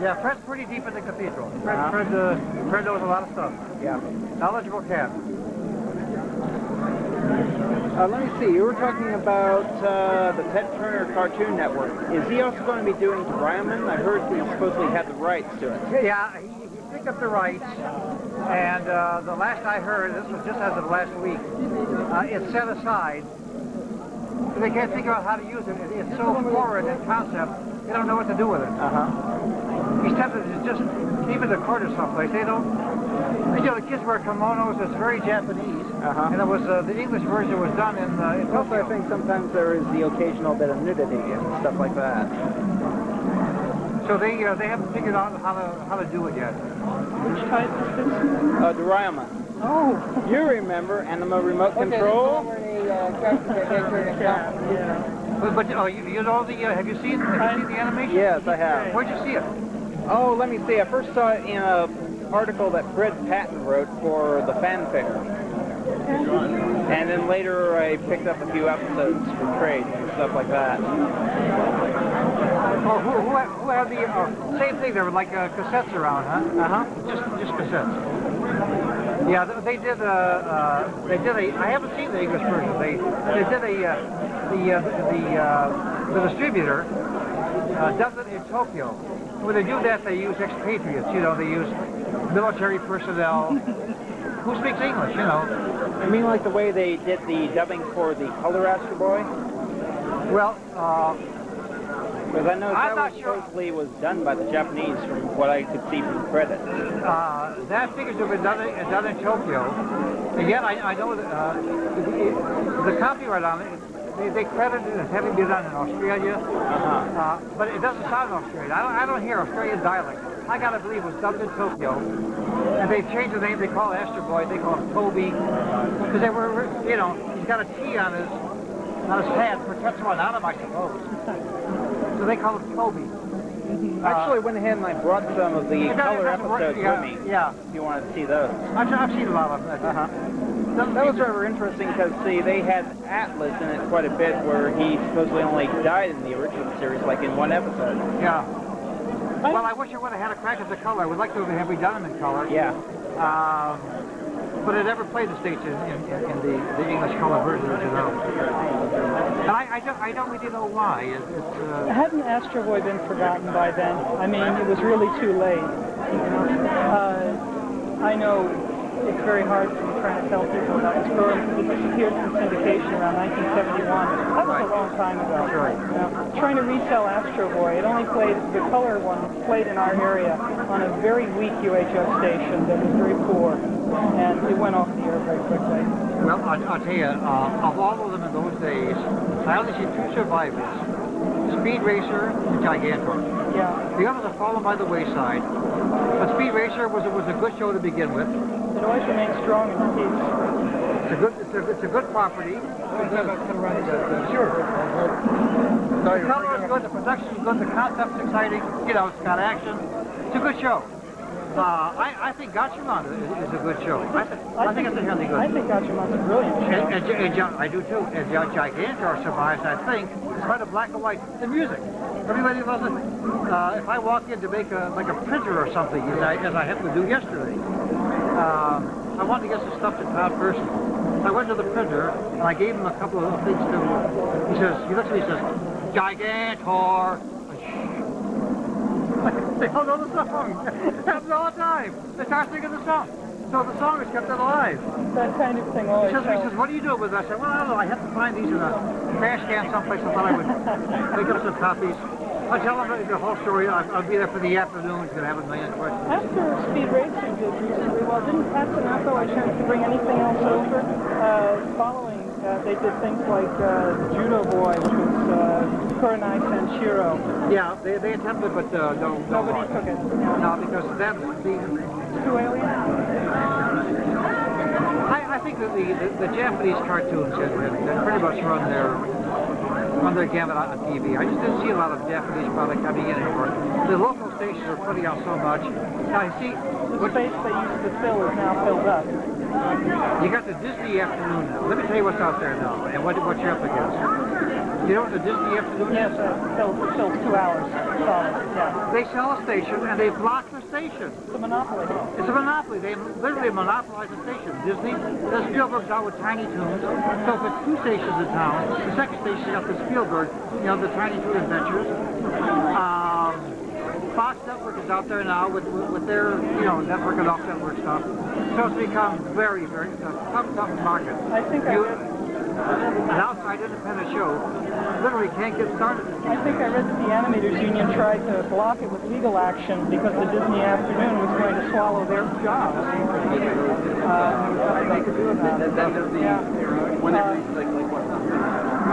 Yeah, Fred's pretty deep in the cathedral. Fred knows a lot of stuff. Yeah. Knowledgeable cat. Let me see. You were talking about the Ted Turner Cartoon Network. Is he also going to be doing Doraemon? I heard he supposedly had the rights to it. Yeah, he picked up the rights, and the last I heard, this was just as of last week, it's set aside. They can't figure out how to use it. It's so foreign in concept, they don't know what to do with it. He's tempted to just keep it recorded someplace. They don't. You know, the kids wear kimonos. It's very Japanese, and it was the English version was done in Also, Tokyo. I think sometimes there is the occasional bit of nudity and stuff like that. So they haven't figured out how to do it yet. Which type is this? Doraemon. Oh. You remember Anima Remote Control? But you know the have you seen the animation? Yes, I have. Where'd you see it? Oh, let me see. I first saw it in an article that Fred Patton wrote for the fanfare. And then later I picked up a few episodes for trade and stuff like that. Oh, who had the same thing? There were like cassettes around, huh? Just cassettes. Yeah, they did a. I haven't seen the English version. They did the distributor does it in Tokyo. When they do that, they use expatriates. You know, they use military personnel who speaks English. You know. You mean like the way they did the dubbing for the Color Astro Boy? Well, because I know I'm that not was sure. supposedly was done by the Japanese from what I could see from the credits. That figures to have been done in Tokyo. And yet I know that the copyright on it, they credit it as having been done in Australia. But it doesn't sound Australian. I don't hear Australian dialect. I gotta believe it was dubbed in Tokyo. And they've changed the name. They call it Astro Boy. They call him Toby. Because they were, you know, he's got a T on his pants, protects one out of him, I suppose. So they call him Toby. I actually went ahead and I brought some of the color episodes with me. Yeah. If you want to see those. I've seen a lot of them. That was rather interesting because, see, they had Atlas in it quite a bit where he supposedly only died in the original series, like in one episode. Yeah. Well, I wish I would have had a crack at the color. I would like to have redone them in color. Yeah. But I never played the States in the English color version, as you know. And I don't really know why. Hadn't Astro Boy been forgotten by then? I mean, it was really too late. I know it's very hard for me trying to tell people about this program. It disappeared from syndication around 1971. That was a long time ago. Sure. Trying to resell Astro Boy, it only played, the color one played in our area on a very weak UHF station that was very poor. And it went off the air very quickly. Well, I'll tell you, of all of them in those days, I only see two survivors. Speed Racer and Gigantor. Yeah. The others have fallen by the wayside. But Speed Racer was a good show to begin with. It always remains strong in repeats. It's a good property. Sure. The color is good, the production is good, the concept's exciting, you know, it's got action. It's a good show. I think Gatchaman is a good show. I think it's really good. I think Gatchaman's a brilliant show. And I do too. And Gigantor survives, I think, in spite of black and white. The music. Everybody loves it. If I walk in to make a printer or something, as I had to do yesterday, I wanted to get some stuff to Todd personally. I went to the printer and I gave him a couple of things to. He looks at me and says, Gigantor. They all know the song. It happens all the time. They start singing the song. So the song is kept alive. That kind of thing always He says, what do you do with it? I said, well, I don't know. I have to find these in a trash can someplace. I thought I would pick up some copies. I'll tell him the whole story. I'll be there for the afternoon. He's going to have a million questions. After Speed Racer did reasonably well, didn't Pat Sinato have a chance to bring anything else over? Following, they did things like Judo Boy, which was Kurenai Sanshiro. Yeah, they attempted, but nobody took it. Yeah. No, because that would be too alien. I think that the Japanese cartoons have pretty much run their gamut on TV. I just didn't see a lot of Japanese product coming in anymore. The local stations are putting out so much. Now, you see, the space they used to fill is now filled up. You got the Disney Afternoon now. Let me tell you what's out there now and what you're up against. You know what the Disney Afternoon is? Yes, it fills 2 hours. Yeah. They sell a station and they block the station. It's a monopoly. It's a monopoly. They literally monopolize the station. Disney, the Spielberg's out with Tiny Toons. So for 2 stations in town, the second station got the Spielberg, you know, the Tiny Toon Adventures. Fox Network is out there now with their, you know, network and off-network stuff. So it's become very, very tough market. I think an outside independent show literally can't get started. I think I read that the Animators Union tried to block it with legal action because the Disney Afternoon was going to swallow their jobs. Nothing they could do about it.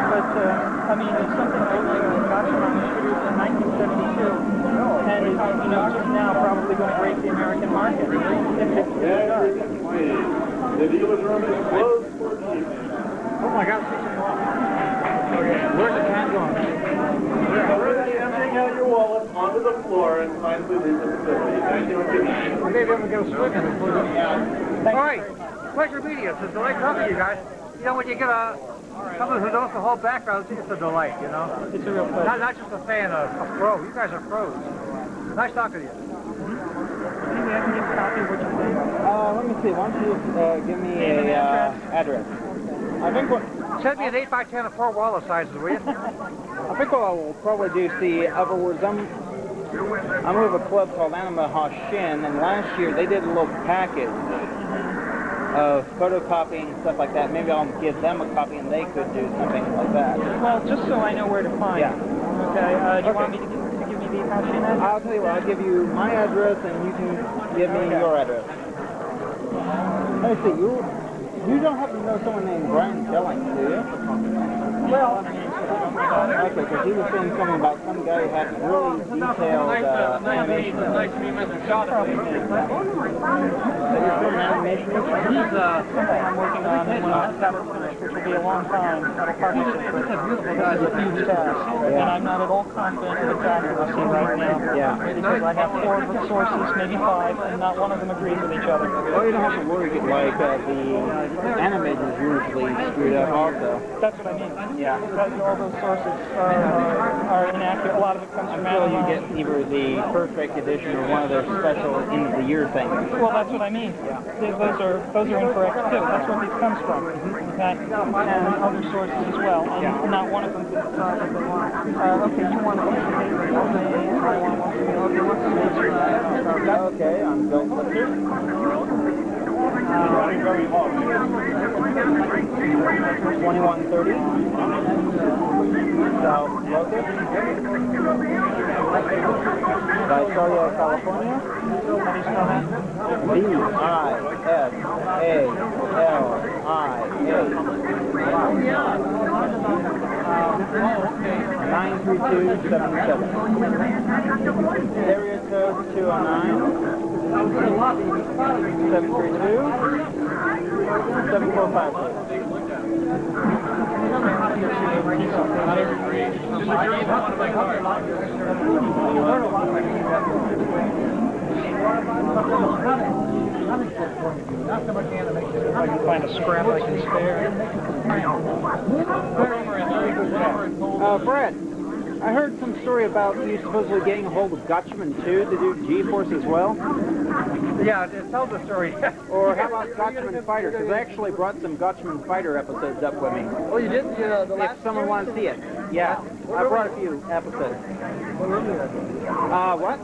But, I mean, it's something that Gatchaman was produced in 1972, and is, you know, just now probably going to break the American market. If it does. The dealer's room is closed for the evening. Oh my God, 6 o'clock. Where's the can going? Already emptying out your wallet onto the floor and finally leave the facility. Thank you and good night. Well, maybe I'm going to go swimming. All right. Pleasure meeting you. It's a delight talking to you guys. You know, when you get someone who knows the whole background, it's a delight, you know? It's a real pleasure. Not just a fan, a pro. You guys are pros. Nice talking to you. Anyway, I can get a copy of what you think. Let me see. Why don't you give me an address? I think send me an 8x10 of 4 wallet sizes, will you? I think what I will probably do, see, otherwards, I'm with a club called Anime Hashin, and last year they did a little package of photocopying and stuff like that. Maybe I'll give them a copy and they could do something like that. Well, just so I know where to find it. Okay. Do you want me to give me the Hashin address? I'll tell you what, I'll give you my address and you can give me your address. Let me see, you don't happen to know someone named Brian Billings, do you? Well, Okay, because he was saying something about some guy who had really detailed animation. Nice to be Mr. Shot of me. He's something I'm working on, and when that's finished, which will be a long time, at a partnership. It's a beautiful guy, it's a huge task, and I'm not at all confident in its accuracy right now. Yeah. Because I have 4 good sources, maybe 5, and not one of them agrees with each other. Well, you don't have to worry, like the animators usually screwed up also. That's what I mean. Yeah. Because all those sources are inaccurate. A lot of it comes from Until you get either the perfect edition or one of their special end of the year things. Well, that's what I mean. Yeah. Those are incorrect too. That's where these comes from. Okay. And other sources as well. And not one of them can decide what they want. Okay, you want to use the paper. Okay, I'm going to put it. 2130 South Locust, Visalia, California. How do you spell that? V-I-S-A-L-I-A 93277. Area code 209 732 7452. Not so much animation. If I can find a scrap I can spare. Fred, I heard some story about you supposedly getting a hold of Gotchman 2 to do G-Force as well. Yeah, tell the story. Or how about Gotchman Fighter? Because I actually brought some Gotchman Fighter episodes up with me. Oh, you did? The last if someone wants to see it. Yeah, I brought a few episodes. What room is it? What?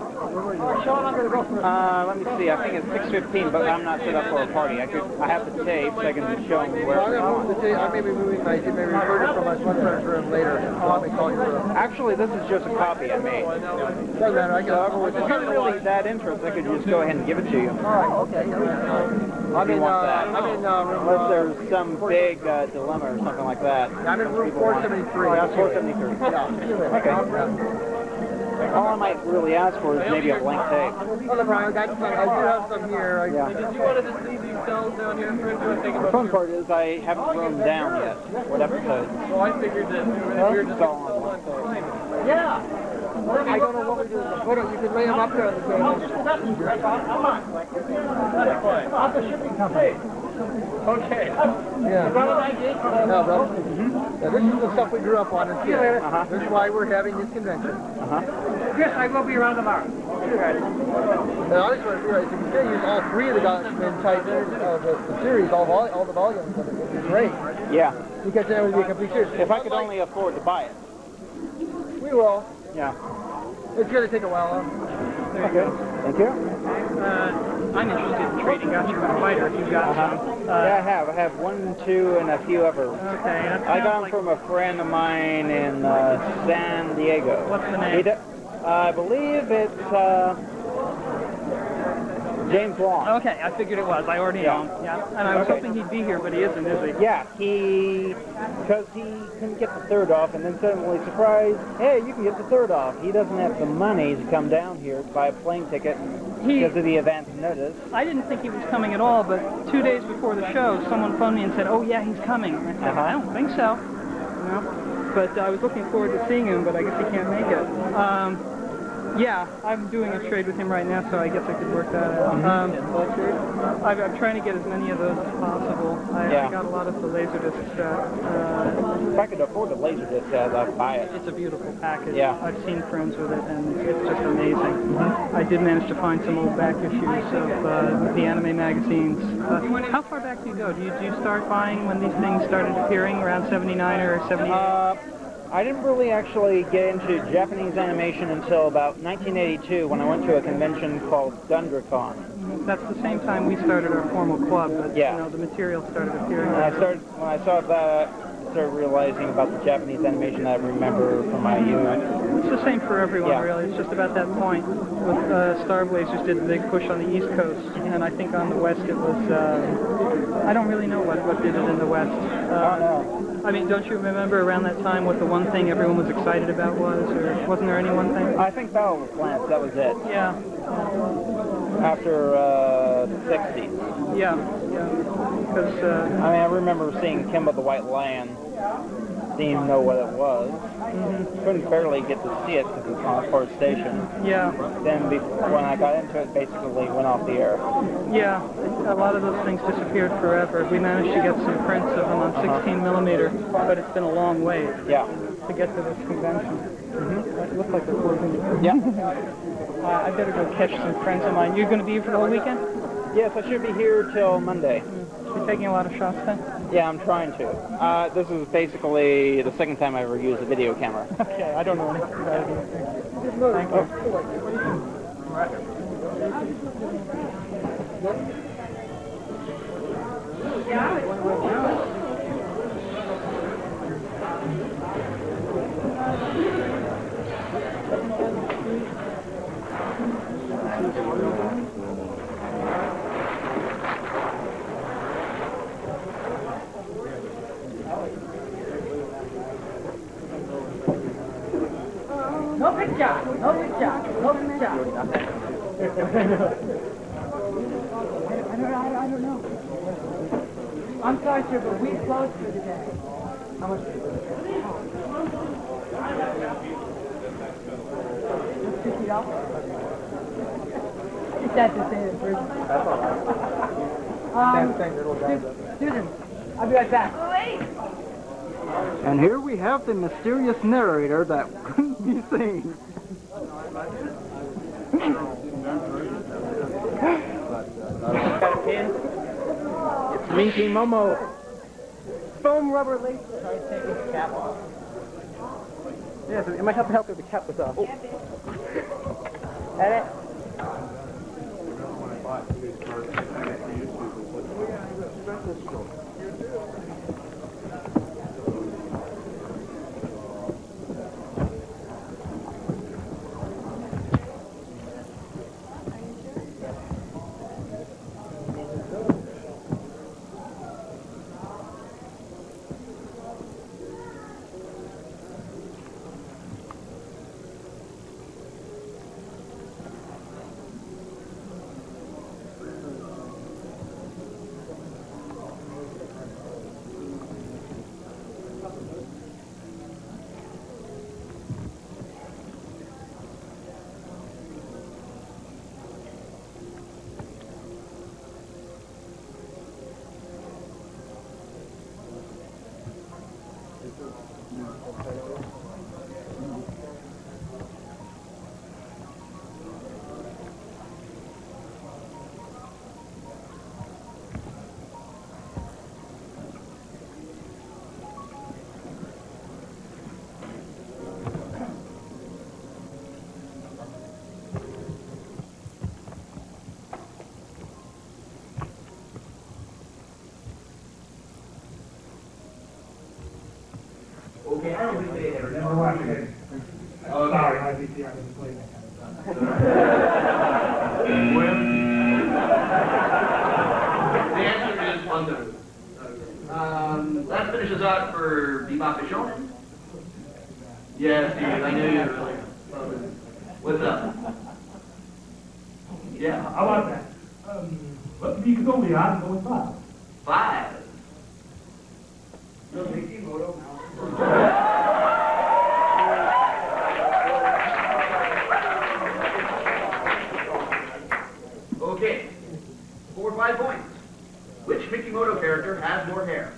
Sean, I'm going to go for let me see. I think it's 6:15, but I'm not set up for a party. I have the tape, so I can show them where I'm going to move the tape. I may be moving my tape. Maybe record it from my son's room later. I'll be calling you. Actually, this is just a copy I made. Doesn't matter. I can. If you're really that interested, I could just go ahead and give it to you. All right. Okay. I'm in. Unless there's some big dilemma or something like that. I'm in room 473. That's 473. Yeah. Okay. All I might really ask for is maybe a blank tape. Oh, no problem. I do have some here. Yeah. Did you want to just leave these cells down here for him to think about? The fun part is I haven't wrote them down yet. What episodes? Well, I figured that we were just all on one tape. Yeah. I don't know what we do with the photo. You can lay them up there on the table. That's fine. Off the shipping company. Okay. Yeah. Yeah, bro. Yeah, this is the stuff we grew up on. See you later. This is why we're having this convention. Yes, I will be around tomorrow. And I just want to realize if you can use all 3 of the Gotchman type the series, all the volumes of it would be great. Yeah. Because then it would be a complete series. If I could only afford to buy it. We will. Yeah. It's going to take a while. Okay. Thank you. I'm interested in trading Gotchman Fighter if you've got some. Yeah, I have 1, 2, and a few others. Okay. I got them from a friend of mine in San Diego. What's the name? I believe it's James Long. Okay, I figured it was. I already know him. Yeah. And I was hoping he'd be here, but he isn't, is he? Yeah, because he couldn't get the 3rd off, and then suddenly, surprise, hey, you can get the 3rd off. He doesn't have the money to come down here to buy a plane ticket because of the advance notice. I didn't think he was coming at all, but 2 days before the show, someone phoned me and said, oh, yeah, he's coming. I said, I don't think so. You know? But I was looking forward to seeing him, but I guess he can't make it. Yeah, I'm doing a trade with him right now, so I guess I could work that out. I'm trying to get as many of those as possible. I got a lot of the Laserdisc set. If I could afford the Laserdisc set, I'd buy it. It's a beautiful package. Yeah. I've seen friends with it, and it's just amazing. I did manage to find some old back issues of the anime magazines. How far back do you go? Do you start buying when these things started appearing, around 79 or 78? I didn't really actually get into Japanese animation until about 1982 when I went to a convention called DundraCon. That's the same time we started our formal club, but yeah. You know, the material started appearing. When I saw that started realizing about the Japanese animation that I remember from my youth. It's the same for everyone, Yeah. really. It's just about that point. With Star Blazers did the big push on the East Coast, and I think on the West it was, I don't really know what did it in the West. I mean, don't you remember around that time what the one thing everyone was excited about was, or wasn't there any one thing? I think Battle of the Planets, that was it. Yeah. After 60s. Yeah, yeah. Because, I mean, I remember seeing Kimba the White Lion. Didn't even know what it was. Couldn't barely get to see it because it was on a port station. yeah, Then when I got into it, basically went off the air. yeah. A lot of those things disappeared forever. We managed to get some prints of them on 16 millimeter, but it's been a long wait Yeah. to get to this convention. It looks like they're closing. Yeah. I better go catch some friends of mine. You're going to be here for the whole weekend? Yes, I should be here till Monday. You taking a lot of shots then? Yeah, I'm trying to. This is basically the second time I ever used a video camera. Okay, I don't know anything about it. Thank you. No picture, no picture, no picture. I don't know. I'm sorry, sir, but we closed for today. How much? $50. It's sad to say the truth. That's all right. Students, I'll be right back. And here we have the mysterious narrator that couldn't be seen. It's Minky Momo. Foam rubber lace. Try taking the cap off. Yes, it might have to help if the cap was off. Edit. Okay, I don't think they ever know. Oh, sorry, I didn't play that kind of stuff. Well, the answer is 1/3. That finishes out for Bebop and Shonen. Yes, Steve, I knew you were really. What's up? Yeah. How about that? What you can go beyond, go with 5. 5. Okay, 4 or 5 points. Which Mikimoto character has more hair?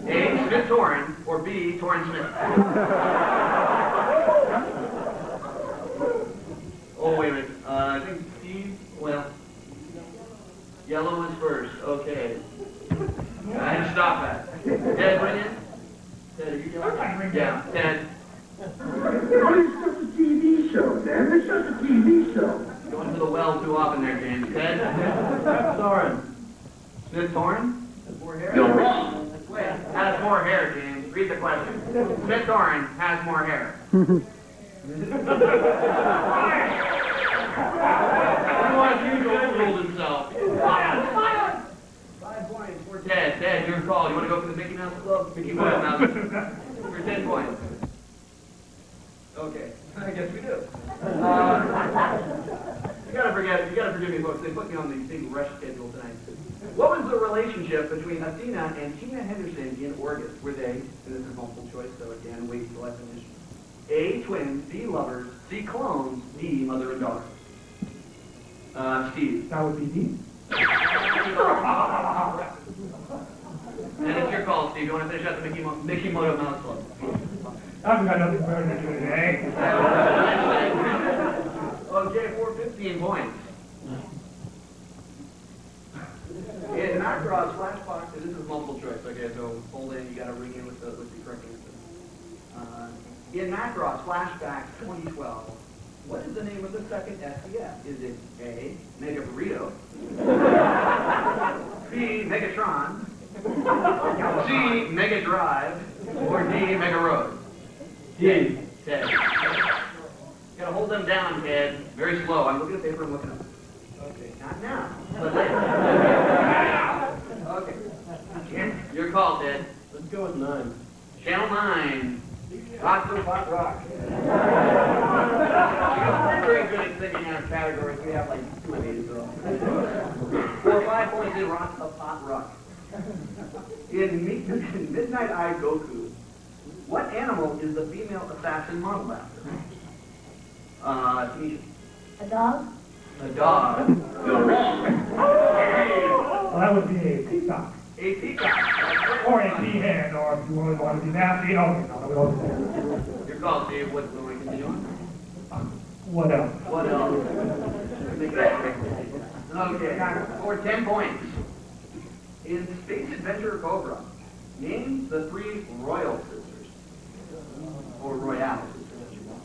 A. Smith Torrin, or B. Torrin Smith? Oh, wait a minute. I think Steve, well, yellow is first. Okay. And stop that. Ted, bring in. Ted, are you yellow? Yeah, Ted. It's just a TV show, Dan. It's just a TV show. Going to the well too often there, James. Ted? Torrin. Smith Torrin? Has more hair? Wait, has more hair, James. read the question. Smith Oren has more hair. Who wants you to overrule himself? 5 points for Ted. Ted, your call. You want to go for the Mickey Mouse Club? Mickey Mouse for 10 points. Okay, I guess we do. You gotta forgive me, folks. They put me on the big rush schedule tonight. What was the relationship between Athena and Tina Henderson in August? Were they, and this is multiple choice, so again, wait for definition. A, twins, B, lovers, C, clones, D, mother and daughter. Steve. That would be D. And it's your call, Steve. You want to finish out the Mickey Moto Mouse Club? I've got nothing better to do today. Okay, for 15 points. In Macross Flashbox, this is multiple choice. Okay, so hold in. You got to ring in with the correct answer. In Macross Flashback 2012, what is the name of the second SDF? Is it A, Mega Burrito, B, Megatron, C, Mega Drive, or D, Mega Road? D. Ted. Gotta hold them down, Ted. Very slow. I'm looking at paper and looking up. Okay, not now, but later. Okay. Your call, Ted. Let's go with 9. Channel 9. Hot Rock. We're very good at singing out categories. We have like 2 of these, so. For 5 points in Rock of Hot Rock. In Midnight Eye Goku, what animal is the female assassin modeled after? Tanisha. A dog? A dog. Well, that would be a peacock. A peacock. Or a peahen, or if you really want to be nasty, okay, no, we don't do that. Your call, Steve. What will we continue on? What else? What else? Okay, for 10 points. In Space Adventure Cobra, name the 3 royal sisters. Or royale sisters, as you want.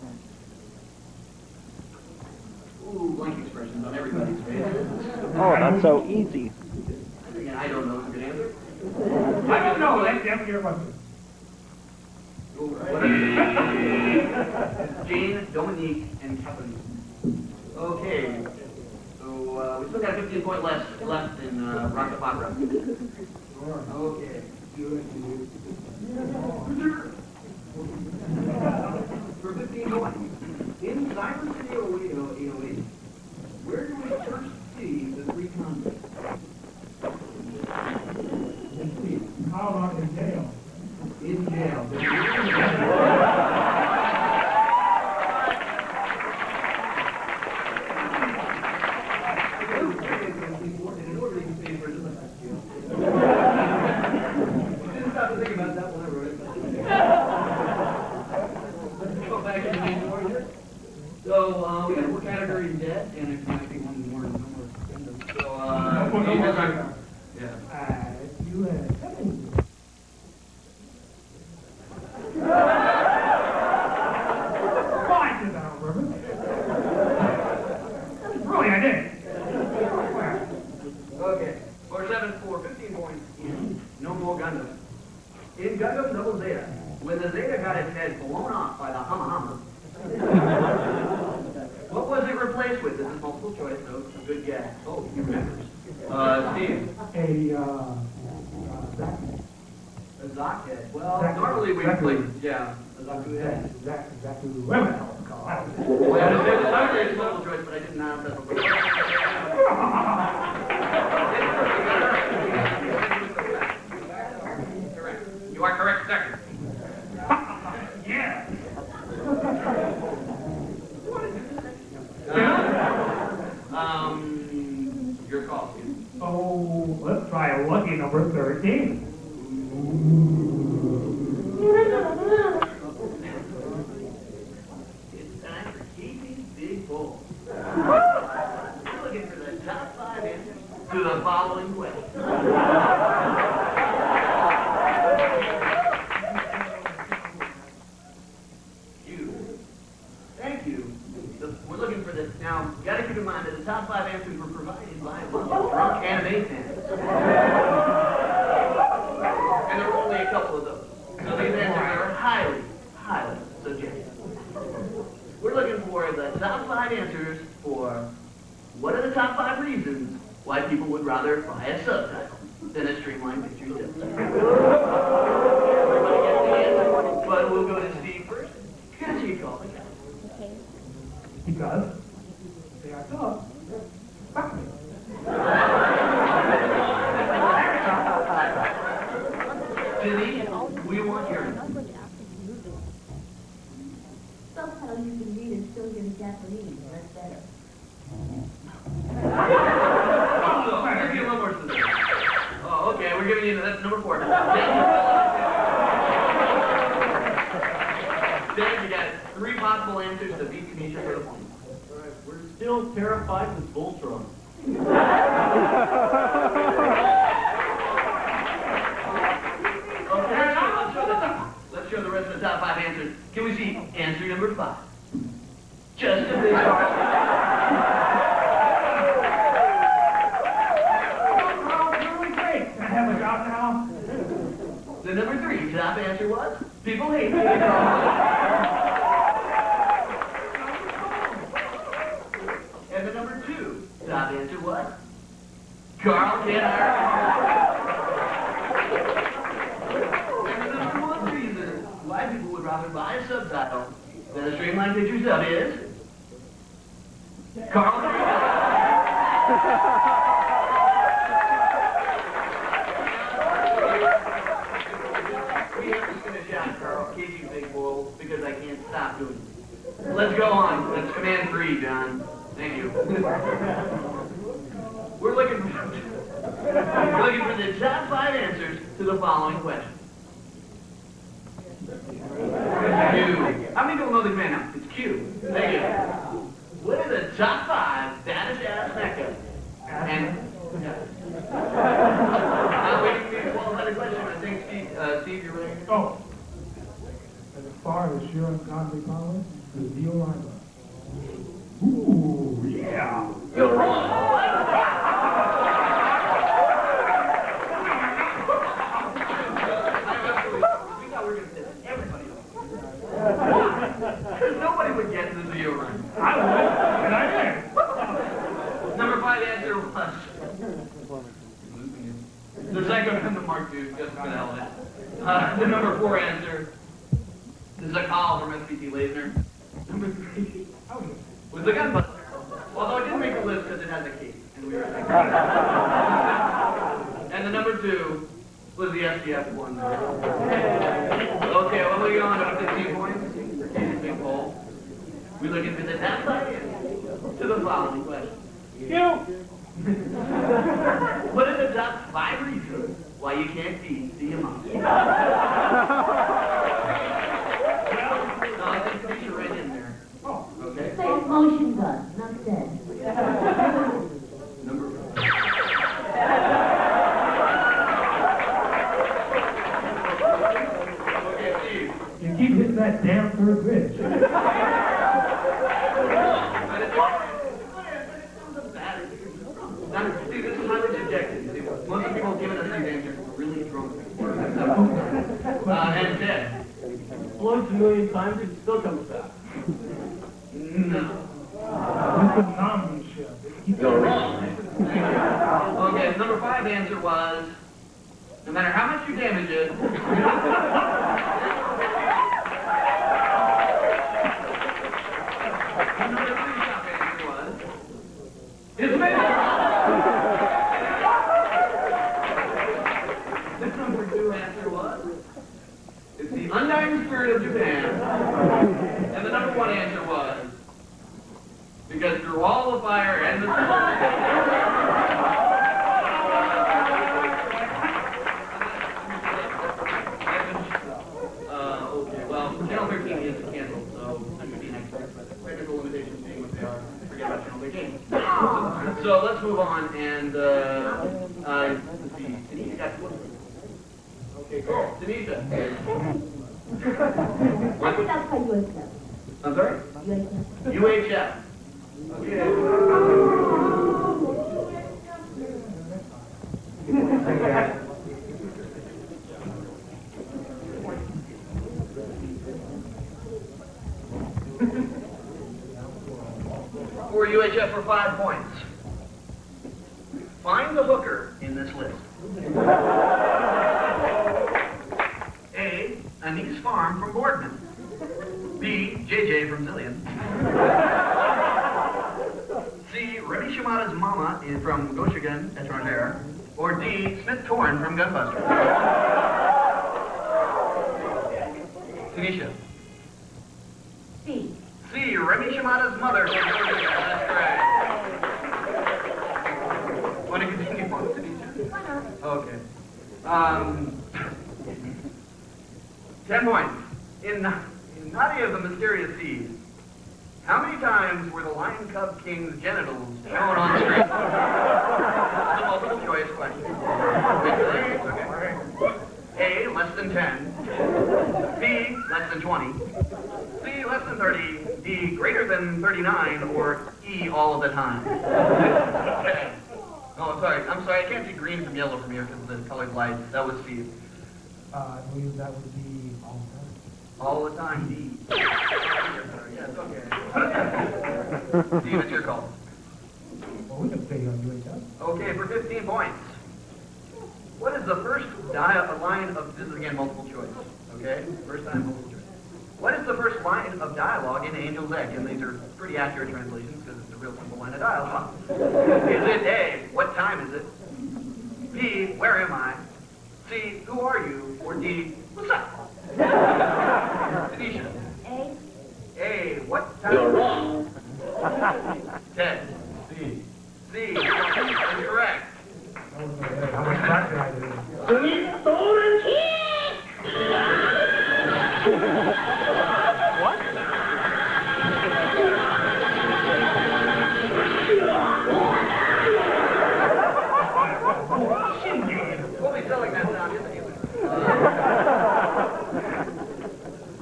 Ooh, blank expressions on everybody's face. Oh, that's so easy. Again, I don't know who can answer. I don't know, let's answer your question. Jane, Dominique, and Kathleen. Okay. So we still got 15 points left in Rocket Opera. Okay. For 15 points. In Cyber City 808, where do we first see the 3 convicts? How about in jail? In jail. So, we got 4 categories dead, and it might be one more. So, yeah. You had 7. Fine, sit down, Reverend. Really, I did. Okay. For 15 points in No More Gundam. In Gundam Double Zeta, when the Zeta got its head blown off by the Hama, what was it replaced with? This is multiple choice, so it's a good guess. Oh, he remembers. Steve. A Zoc head. Well, normally we replace, yeah, a Zaku head. Exactly. Whatever the hell it's called. Well, I understand the Zoc head is multiple choice, but I didn't know that before. Correct. You are correct, second. Yeah. Your call, Steve. Oh, let's try lucky number 13. It's time for Casey's Big Bowl. We're looking for the top 5 answers to the following question. Thank you. We're looking for this. Now, you got to keep in mind that the top 5 answers were provided by a bunch of drunk anime fans. And there were only a couple of those. So these top 5 reasons why people would rather buy a subtitle than a streamlined picture dub. Everybody gets the answer, but we'll go to Steve first. Can you call the count? Because they are dogs. Denise, we want your Subtitles you can read and still hear the Japanese. That's better. Give me a little more specific. Oh, okay, we're giving you, that's number 4. Dave, you got 3 possible answers to beat Tanisha for the point. Alright, we're still terrified with Voltron. Okay, let's show the rest of the top 5 answers. Can we see answer number 5? Just a bit. The number 3 top answer was, people hate me. And the number 2 top answer was, Carl can't hire. And the number 1 reason why people would rather buy a subtitle than a streamlined picture sub is, Carl can't hire. We have to finish out, Carl. Keep you big bull, because I can't stop doing it. Let's go on. That's command 3, John. Thank you. We're looking for the top 5 answers to the following question. Q. How many people know this man now? It's Q. Thank you. What are the top 5 baddest ass mecha? And I'm waiting for you to qualify the question. I think Steve, you're ready. Oh. As far as your ungodly power, the deal line. Ooh, yeah. You're wrong. We thought we were going to say everybody else. Because nobody would get the video run. I would, and I did. Number 5 answer was the Psycho from the Mark II, just for the hell of it. The number 4 answer is a call from SPT Laser. Number 3 was the Gunbuster. Although it didn't make the list because it has a case, and we were thinking. And the number 2 was the SDF one. Okay, well, we go on to 15 points for Casey's big poll. We look into the top 5 answers to the following question. What are the top 5 reasons why you can't beat the amount? No, I think you're right in there. Oh, okay. Say motion gun, not dead. Number 5. Okay, Steve. You keep hitting that damn third bridge. See, this is highly subjective. Most of the people giving us these answers were really drunk. And dead. Floats a million times, it still comes back. No. With the non-ship. You're wrong. Okay, the number 5 answer was, no matter how much you damage it, the number 3 top answer was, it's me! The number 2 answer was, it's the undying spirit of Japan. And the number 1 answer was, because through all the fire and the smoke. Okay, well, Channel 13 is canceled, so I'm going to be next week. Technical limitations being what they are, forget about Channel 13. So let's move on and, let's see, Tanisha got 20. Okay, cool. Tanisha. What did I tell you yourself? I'm sorry? UHF. Okay. For UHF for 5 points. Find the hooker in this list. A. Anise Farm from Boardman. B. JJ from Zillion. C. Remy Shimada's mama is from Goshigan at Tornera. Or D. Smith Torn from Gunbuster. Tanisha. C. C. Remy Shimada's mother from Goshigan. That's correct. Want to continue on, Tanisha? Why not? Okay. 10 points. In Nadia of the Mysterious Seas, how many times were the Lion Cub King's genitals shown on screen? It's a multiple choice question. Okay. A, less than 10. B, less than 20. C, less than 30. D, greater than 39. Or E, all of the time. Okay. Oh, I'm sorry. I can't see green from yellow from here because of the colored lights. That was C. I believe that would be all the time. All the time, D. Yes, okay. Steve, it's your call. Well, we can stay on UHF. Okay, for 15 points. What is the first line of, this is again multiple choice, okay? First time multiple choice. What is the first line of dialogue in Angel's Egg? And these are pretty accurate translations because it's a real simple line of dialogue. Is it A, what time is it? B, where am I? C, who are you? Or D, what's up? Tanisha. A. A, what time? You're wrong. Ted. C. C, incorrect. How much practice I did. What? We'll be selling that sound, isn't it?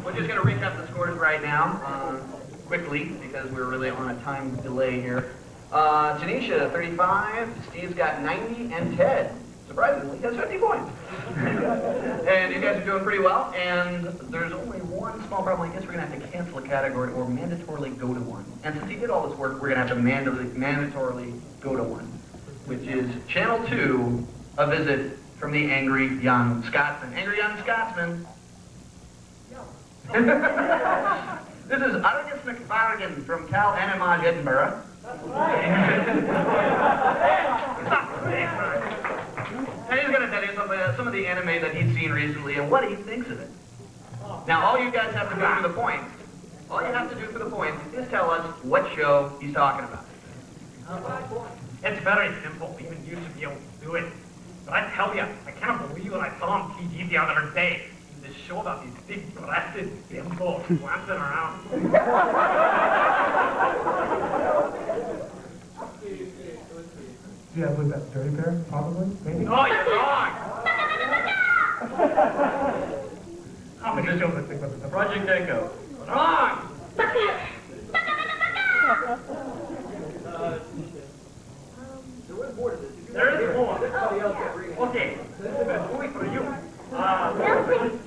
We're just going to recap the scores right now, quickly, because we're really on a time delay here. Tanisha, 35, Steve's got 90, and Ted, surprisingly, has 50 points. And you guys are doing pretty well, and there's only one small problem. I guess we're going to have to cancel a category or mandatorily go to one. And since he did all this work, we're going to have to mandatorily go to one, which is Channel 2, a visit from the Angry Young Scotsman. Angry Young Scotsman. This is Argus McFarrigan from Cal Animage Edinburgh. And he's going to tell you some of the anime that he's seen recently and what he thinks of it. Now, all you guys have to do for the points, is tell us what show he's talking about. It's very simple. Even you should be able to do it. But I tell you, I can't believe what I saw on TV the other day. This show about these big-breasted bimbos flapping around. Yeah, I believe that's Dirty Pair, probably, maybe? No, you're wrong! How many shows I think about this? Project Echo. Wrong! There is more. Okay, this is a movie for you.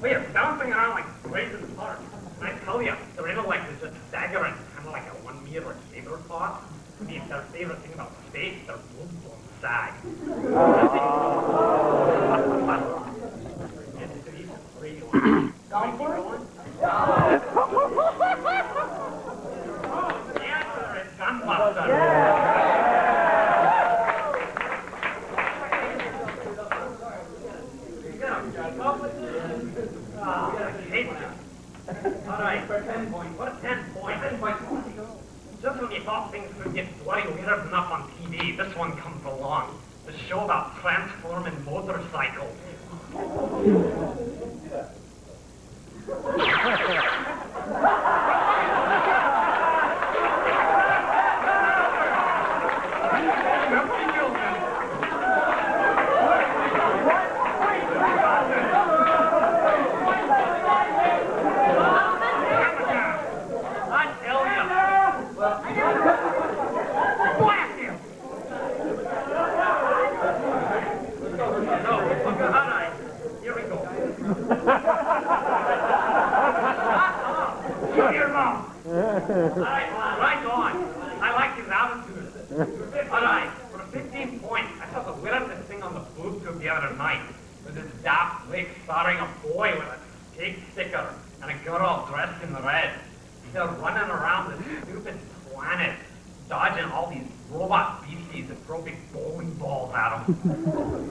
We're bouncing around like rays in the park. And I tell you, they're in like this just staggering, kind of like a 1 meter cable pot. I mean, their favorite thing about space, their boobs won't sag. The answer is Gunbuster. Alright, for 10 points. What a 10 points? 10 points. Just when you thought things could get bloody weird enough on TV, this one comes along. The show about transforming motorcycles. the other night with this daft flick starring a boy with a skate sticker and a girl all dressed in red. They're running around this stupid planet, dodging all these robot beasties that throw big bowling balls at them.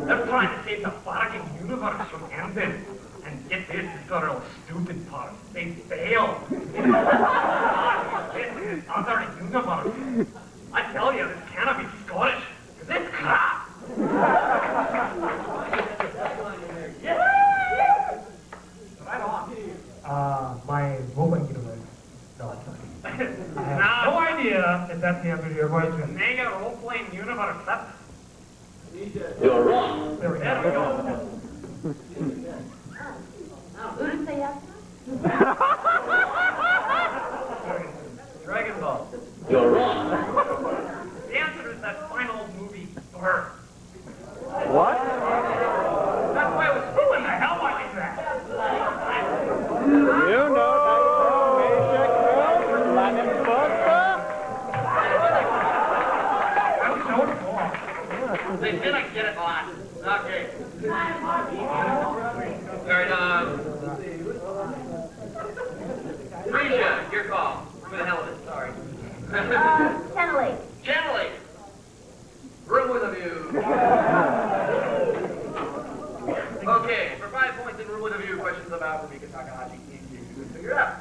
They're trying to save the fucking universe from ending. And get this, it's got a real stupid part. They fail. It's other universe. I tell you, this cannot be Scottish, because it's crap. Right on. My robot universe. No, it's not. I have no idea if that's the answer to your question. Mega role-playing universe, that's... You're wrong. There we There we go. go. Who did say yes? Dragon Ball. You're wrong. The answer is that final movie, Burr. What? That's why I was fooling the hell out of that. You know that I'm so cool. They did I get it a lot. Okay. All right, Felicia, your call. For the hell of it, sorry. Channel 8. Channel 8. Room with a view. Okay, for 5 points in Room with a View, questions about Rumika Takahashi. You can figure it out.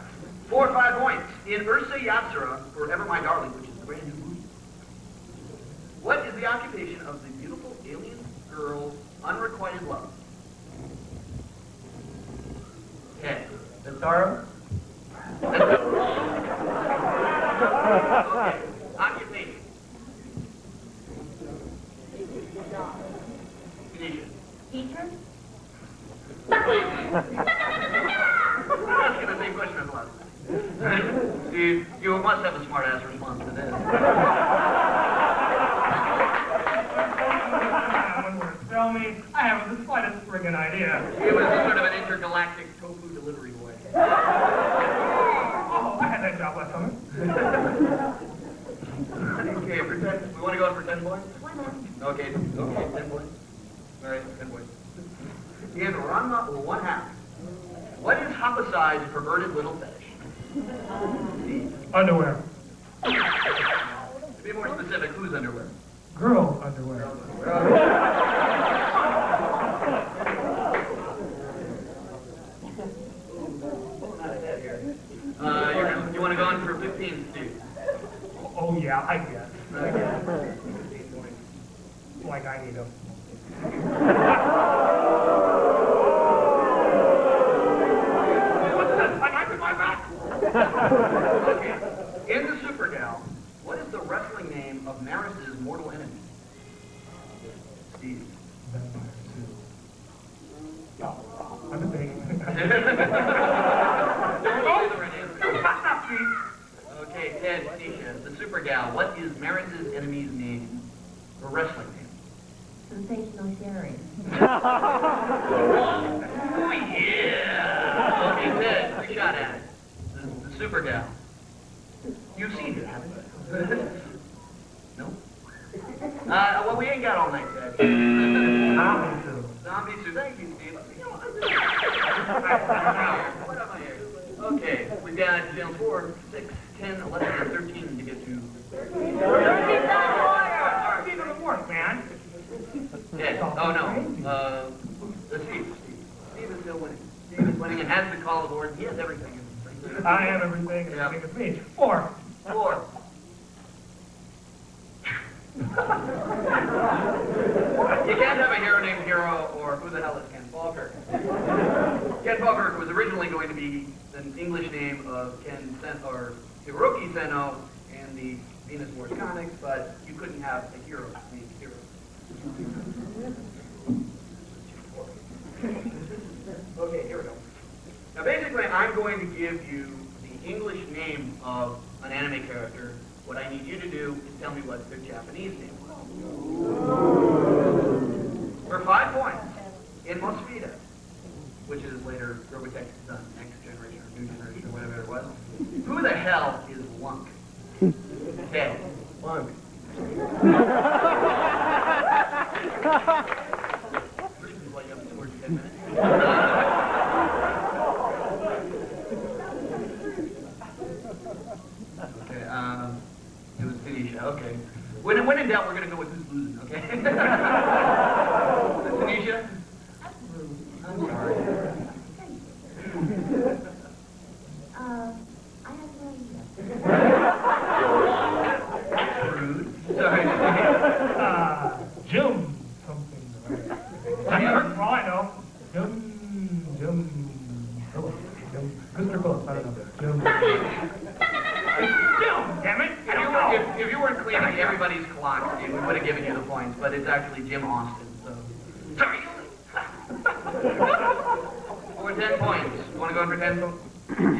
4 or 5 points. In Ursa Yatsura, Forever My Darling, which is the brand new movie. What is the occupation of the beautiful alien girl's unrequited love? Okay. The star? Okay. Occupation. Condition. Teacher? Asking the same question as last time. You must have a smart-ass response to this. One word. Tell me, I haven't the slightest friggin' idea. He was sort of an intergalactic tofu delivery boy. Oh, I had that job last summer. Okay, pretend. We want to go on for 10 points? Okay, 10 points. All right, 10 points. In Ranma 1/2, what is Hapaside's perverted little fetish? Underwear. To be more specific, whose underwear? Girl underwear. You want to go on for 15, Steve? Oh, yeah, I guess. Okay. Like I need them. Okay. In the Super Gal, what is the wrestling name of Maris's mortal enemy? Steve. I'm a big. Okay, Ted, Tisha, the Super Gal, what is Maris's enemy's name? Or wrestling name? Sensational Sherry. Oh, yeah! Okay, Ted, free shot at it. The Super Gal. You've seen it, haven't you? No? Well, we ain't got all night, Ted. Zombie suit. Zombie suit. Thank you, Steve. What am I here? Okay, we've got channel 4, 6, 10, 11, and 13 to get to. Steve in the fourth, man. Ted. Oh, no. Steve. Steve is still winning. Steve is winning and has the call aboard. He has everything. I have everything, and Yeah. I think it's me. 4. 4. You can't have a hero named Hero, or who the hell is Ken Falkirk? Ken Falkirk was originally going to be an English name of Ken or Hiroki Senno in the Venus Wars comics, but you couldn't have a hero named Hero. Okay, here we go. Now basically I'm going to give you the English name of an anime character. What I need you to do is tell me what their Japanese name was. For 5 points, in Mosfida, which is later Robotech done, Next Generation or New Generation or whatever it was, who the hell is Lunk? Okay, Lunk. Okay, it was Tanisha, okay. When in doubt, we're gonna go with who's losing, okay? Tanisha? I'm sorry. I have no idea. Rude. Sorry. Jim something. For all I know. Jim. Oh, Jim. Mr. Phillips, I don't know. Jim. Jim, damn it! I don't know. If you weren't cleaning everybody's clocks, we would have given you the points, but it's actually Jim Austin, so. Sorry. For 10 points. Want to go in for 10 points?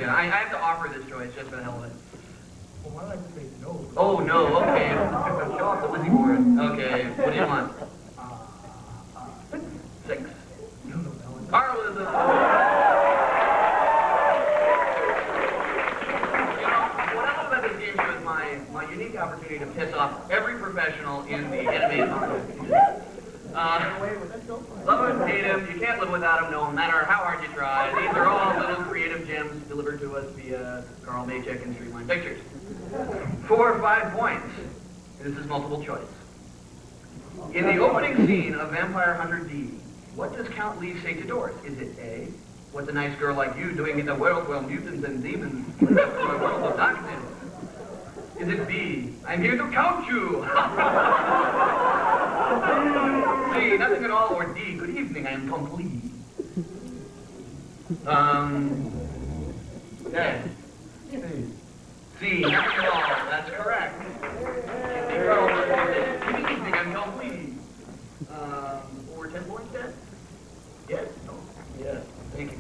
Yeah, I have to offer this choice just for the hell of it. Well, why don't I just say no? Oh, no, okay. Show off the Lizzie board. Okay, what do you want? 6. Carl is a... What I love about this game show is my unique opportunity to piss off every professional in the anime community. Love him, hate him, you can't live without him no matter how hard you try. These are all little creative gems delivered to us via Carl Maycheck and Streamline Pictures. 4 or 5 points. This is multiple choice. In the opening scene of Vampire Hunter D, what does Count Lee say to Doris? Is it A, what's a nice girl like you doing in a world where mutants and demons live through a world of darkness? Is it B, I'm here to count you? C, nothing at all, or D, good evening, I am complete. Okay. C, nothing at all, that's correct. Good evening, I'm complete. Over 10 points, Dad? Yes? No? Yes. Thank you.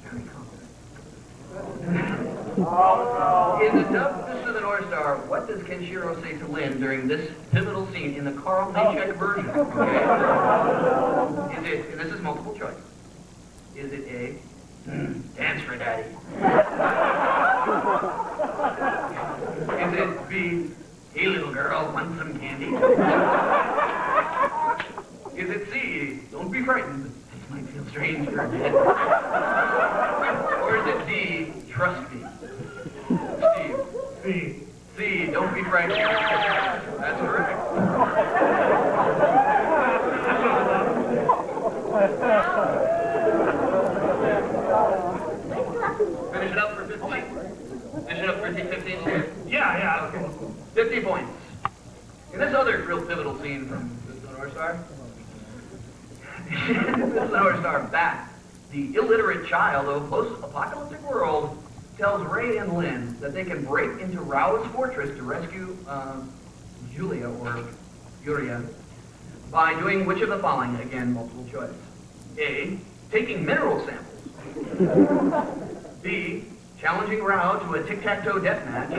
Very confident. In the dub Fist of the North Star, what does Kenshiro say to Lynn during this pivotal scene in the Carl Maycheck version? Okay. Is it, and this is multiple choice. Is it A, dance for daddy? Is it B, hey little girl, want some candy? Is it C, don't be frightened, this might feel strange for a bit? Or is it D, trust me? Steve. C, don't be frightened. That's correct. Finish it up for 15. Finish it up for 15. Yeah. Okay. 50 points. In this other real pivotal scene from Fist of the North Star, Fist of the North Star, Bat, the illiterate child of a post-apocalyptic world, tells Ray and Lynn that they can break into Rao's fortress to rescue Julia, or Yuria, by doing which of the following? Again, multiple choice. A, taking mineral samples. B, challenging Rao to a tic-tac-toe death match.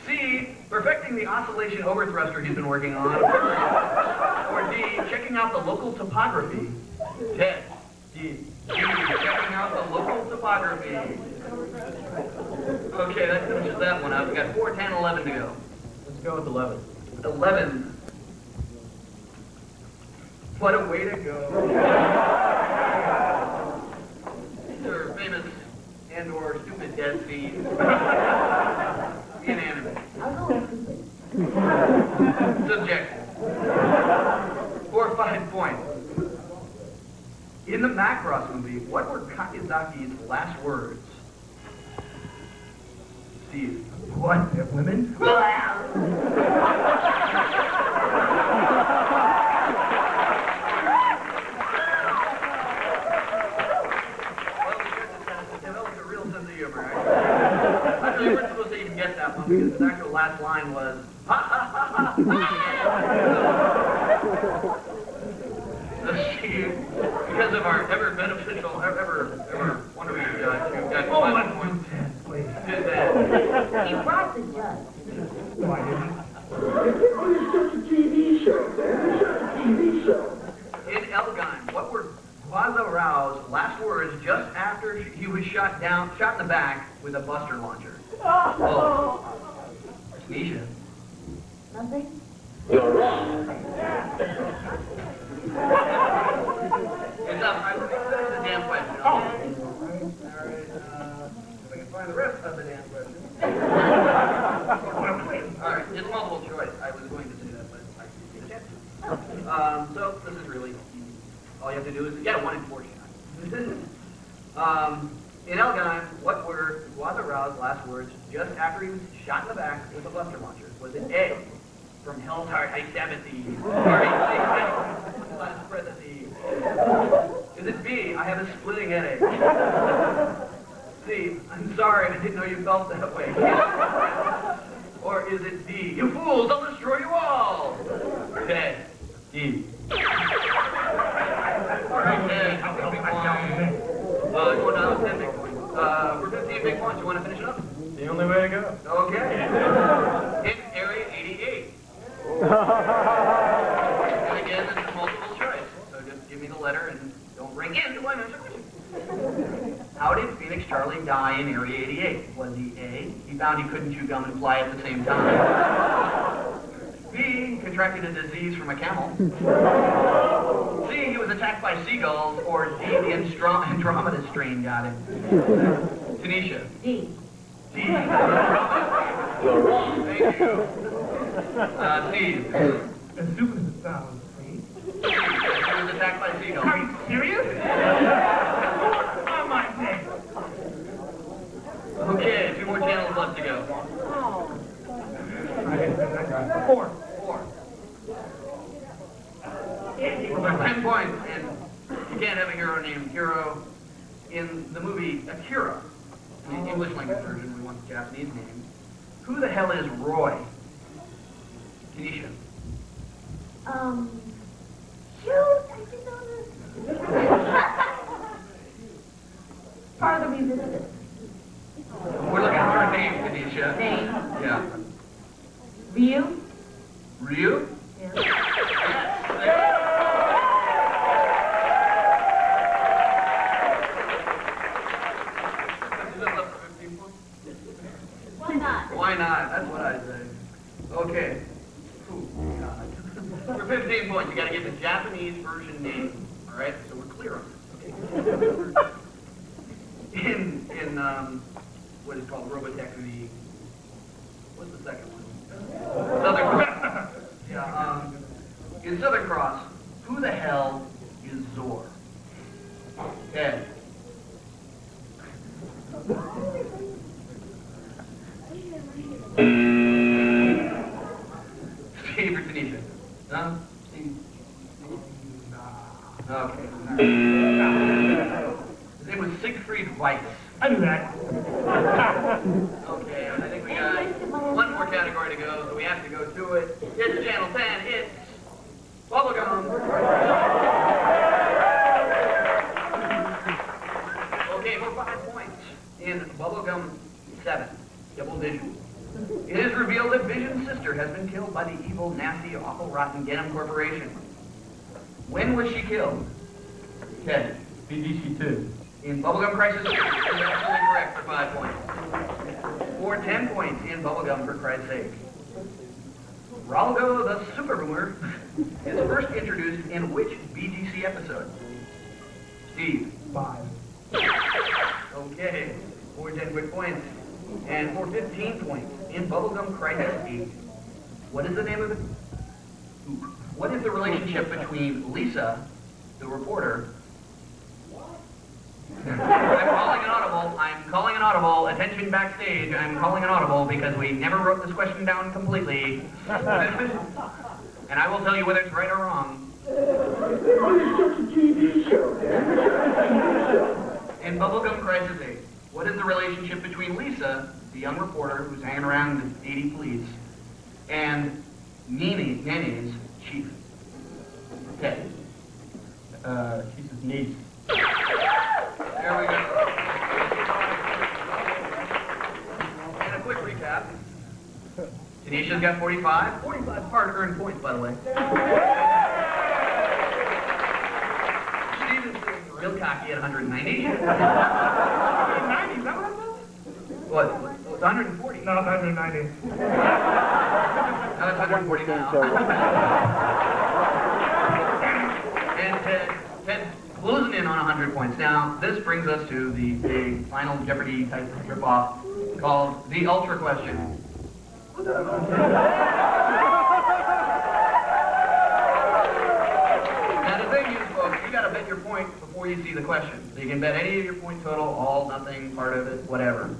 C, perfecting the oscillation overthruster he's been working on. Or D, checking out the local topography. Ted. D, checking out the local topography. Okay, that finishes that one up. We got 4, 10, 11 to go. Let's go with 11. 11. What a way to go. These are famous and/or stupid death scenes in anime. Subjective. 4 or 5 points. In the Macross movie, what were Kakizaki's last words? Steve. What? They're women? Actually, we weren't supposed to even get that one because his actual last line was, ha ha ha ha. Because of our ever beneficial, ever wonderful judge, who got 5 points. He was the judge. Why didn't It's just a TV show, man. It's just a TV show. In Elgine, what were Quaza Rao's last words just after he was shot in the back with a buster launcher? Oh. Nisha. Nothing? It's up So this is really easy. All you have to do is, 1 in 40. In Elgon, what were Guaza Rao's last words just after he was shot in the back with a buster launcher? Was it A, from hell's heart I stab at thee, or let it spread the thee? Is it B, I have a splitting headache? C, I'm sorry, I didn't know you felt that way. Or is it D, you fools, I'll destroy you all? Okay, D. Going down to 10 big points. For 15 big points, you want to finish it up? The only way to go. Okay. It's Area 88. And again, this is multiple choice. So just give me the letter and don't ring in until I answer the question. How did Phoenix Charlie die in Area 88? Was he A, he found he couldn't chew gum and fly at the same time? B, he contracted a disease from a camel? C, he was attacked by seagulls? Or D, the Andromeda strain got him? Tanisha? D. D. Thank you. Steve? As stupid as it sounds, please. He was attacked by seagulls. Are you serious? On my neck. Okay, 2 more channels left to go. 4. 10 points, and you can't have a hero named Hero in the movie Akira. In the English language version, we want the Japanese name. Who the hell is Roy? Tanisha? Shoot, I didn't know this. Part of the resistance. We're looking for a name, Tanisha. Name. Yeah. Ryu? Ryu? Yeah. Why not? Why not? That's what I say. Okay. Ooh, God. For 15 points, you gotta get the Japanese version name. Alright? So we're clear on this. Okay. In what is called Robotech, what's the second one? Southern Cross. Yeah, in Southern Cross, who the hell is Zor? Ed. Steve or Tanisha? No? Steve? Okay. His name was Siegfried Weiss. I knew that. Okay, I think we got one more category to go, so we have to go to it. It's Channel 10, it's Bubblegum. Okay, for 5 points. In Bubblegum 7, Double Vision. It is revealed that Vision's sister has been killed by the evil, nasty, awful, rotten Genom Corporation. When was she killed? Ted. BGC 2. In Bubblegum Crisis, is absolutely correct for 5 points. For 10 points in Bubblegum, for Christ's sake. Ralgo the Super Boomer is first introduced in which BGC episode? Steve. 5. Okay, for 10 quick points. And for 15 points in Bubblegum Crisis 8, what is the name of it? What is the relationship between Lisa, the reporter? I'm calling an audible. Attention backstage. I'm calling an audible because we never wrote this question down completely. And I will tell you whether it's right or wrong. In Bubblegum Crisis 8, what is the relationship between Lisa, the young reporter who's hanging around with 80 police, and Nene's chief? Okay. She's his niece. There we go. And a quick recap. Tanisha's got 45. 45 hard-earned points, by the way. Steven's real cocky at 190. 190, is that what it was? What? It's 140. No, 190. No, it's 140 now. And Ted closing in on 100 points. Now, this brings us to the big Final Jeopardy type ripoff called the Ultra Question. your point before you see the question. So you can bet any of your point total, all, nothing, part of it, whatever.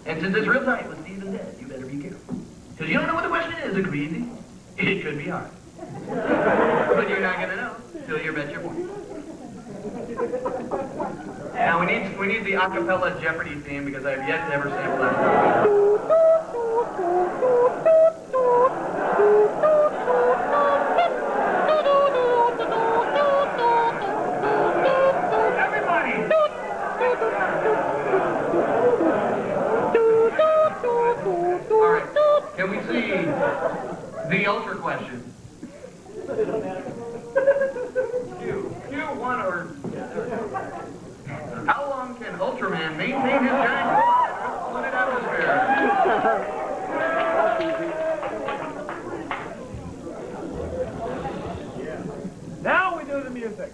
And since it's real tight with Steve and Dead, you better be careful. Because you don't know what the question is. It could be easy. It could be hard. But you're not going to know until you bet your point. Now we need the a cappella Jeopardy theme because I've yet to ever sample that. All right. Can we see the ultra question? Q1 or... How long can Ultraman maintain his giant flooded atmosphere? Now we do the music.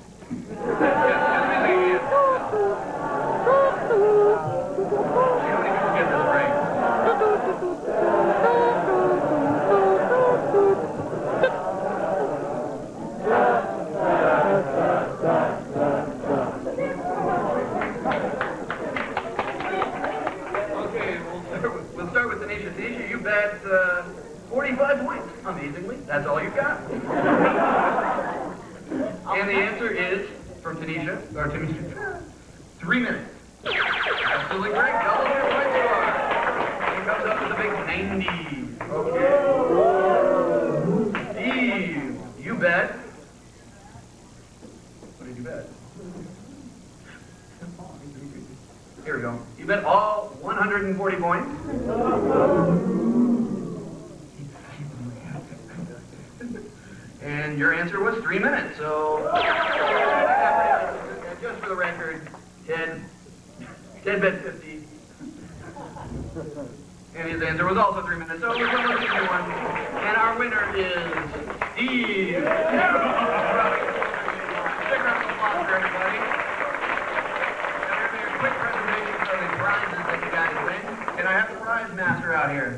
We'll start with Tanisha. Tanisha, you bet 45 points. Amazingly, that's all you've got. And the answer is, from Tanisha, or Tanisha, 3 minutes. Absolutely correct. Double your point score. He comes up with a big 90. Okay. Steve, you bet. What did you bet? Here we go. You bet all 140 points. And your answer was 3 minutes, so... Just for the record, Ted bet 50. And his answer was also 3 minutes, so it was almost an easy one. And our winner is Steve. Big round of applause for everybody. A quick presentation of the prizes that you guys win. Can I have the prize master out here?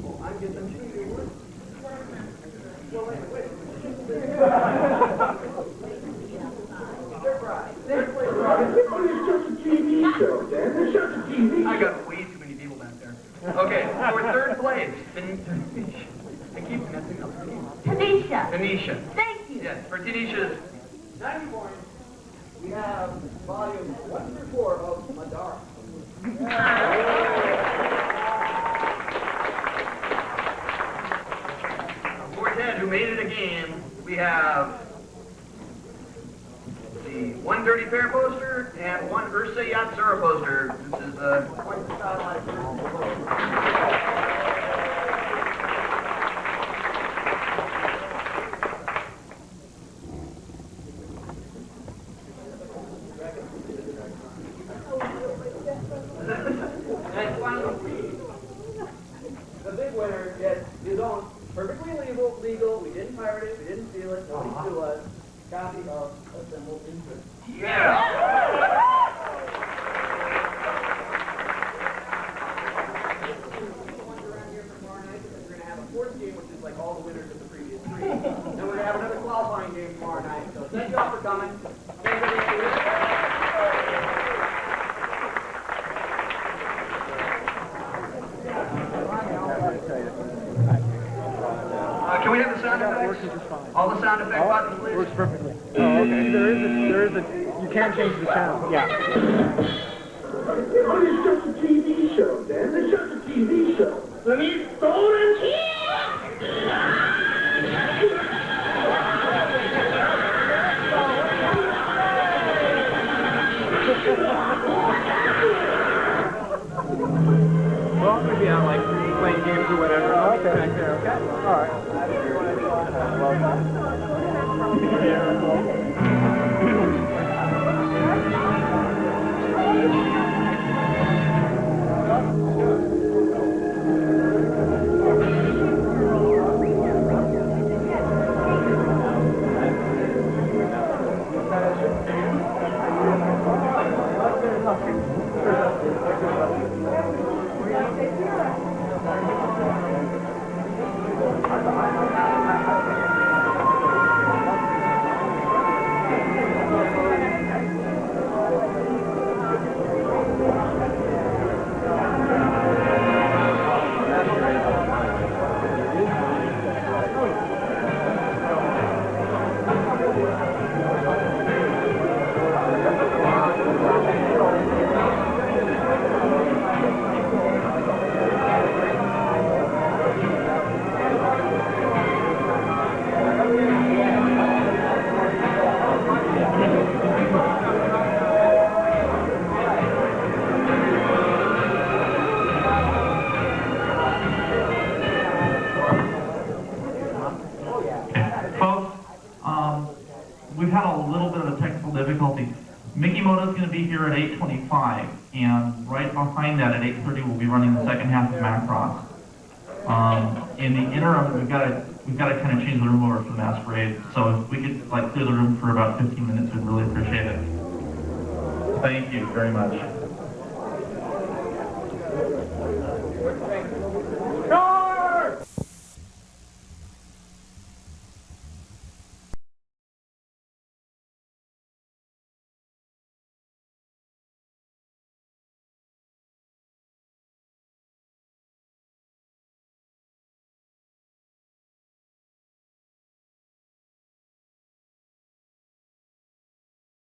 Well, I'm getting them cheating. I got way too many people back there. Okay, for third place, I keep messing up. Tanisha. Tanisha. Thank you. Yes, for Tanisha's 90 points, we have volume 1 through 4 of Madara. For Ted, who made it again, we have the one Dirty Pair poster and one Ursa Yatsura poster. This is quite the stylized version. And finally, the big winner gets his own perfectly legal, we didn't pirate it, we didn't steal it, nobody sued us, copy of Assembled Interest. Yeah! Around here for tomorrow night, because we're going to have a fourth game, which is like all the winners of the previous 3. Then we're going to have another qualifying game tomorrow night, so thank you all for coming. Can we have the sound effects? All the sound effect buttons, please? Works perfectly. Oh, okay. There is a, you can change the channel. Yeah. Well, it's just a TV show, Dan. It's just a TV show. Let me throw it Well, I'm going to be on, like, playing games or whatever. I'll be back there, okay? All right. we've had a little bit of a technical difficulty. Mickey Moto's going to be here at 8:25, and right behind that at 8:30 we'll be running the second half of Macross. In the interim, we've got to kind of change the room over for the Masquerade. So if we could like clear the room for about 15 minutes, we'd really appreciate it. Thank you very much.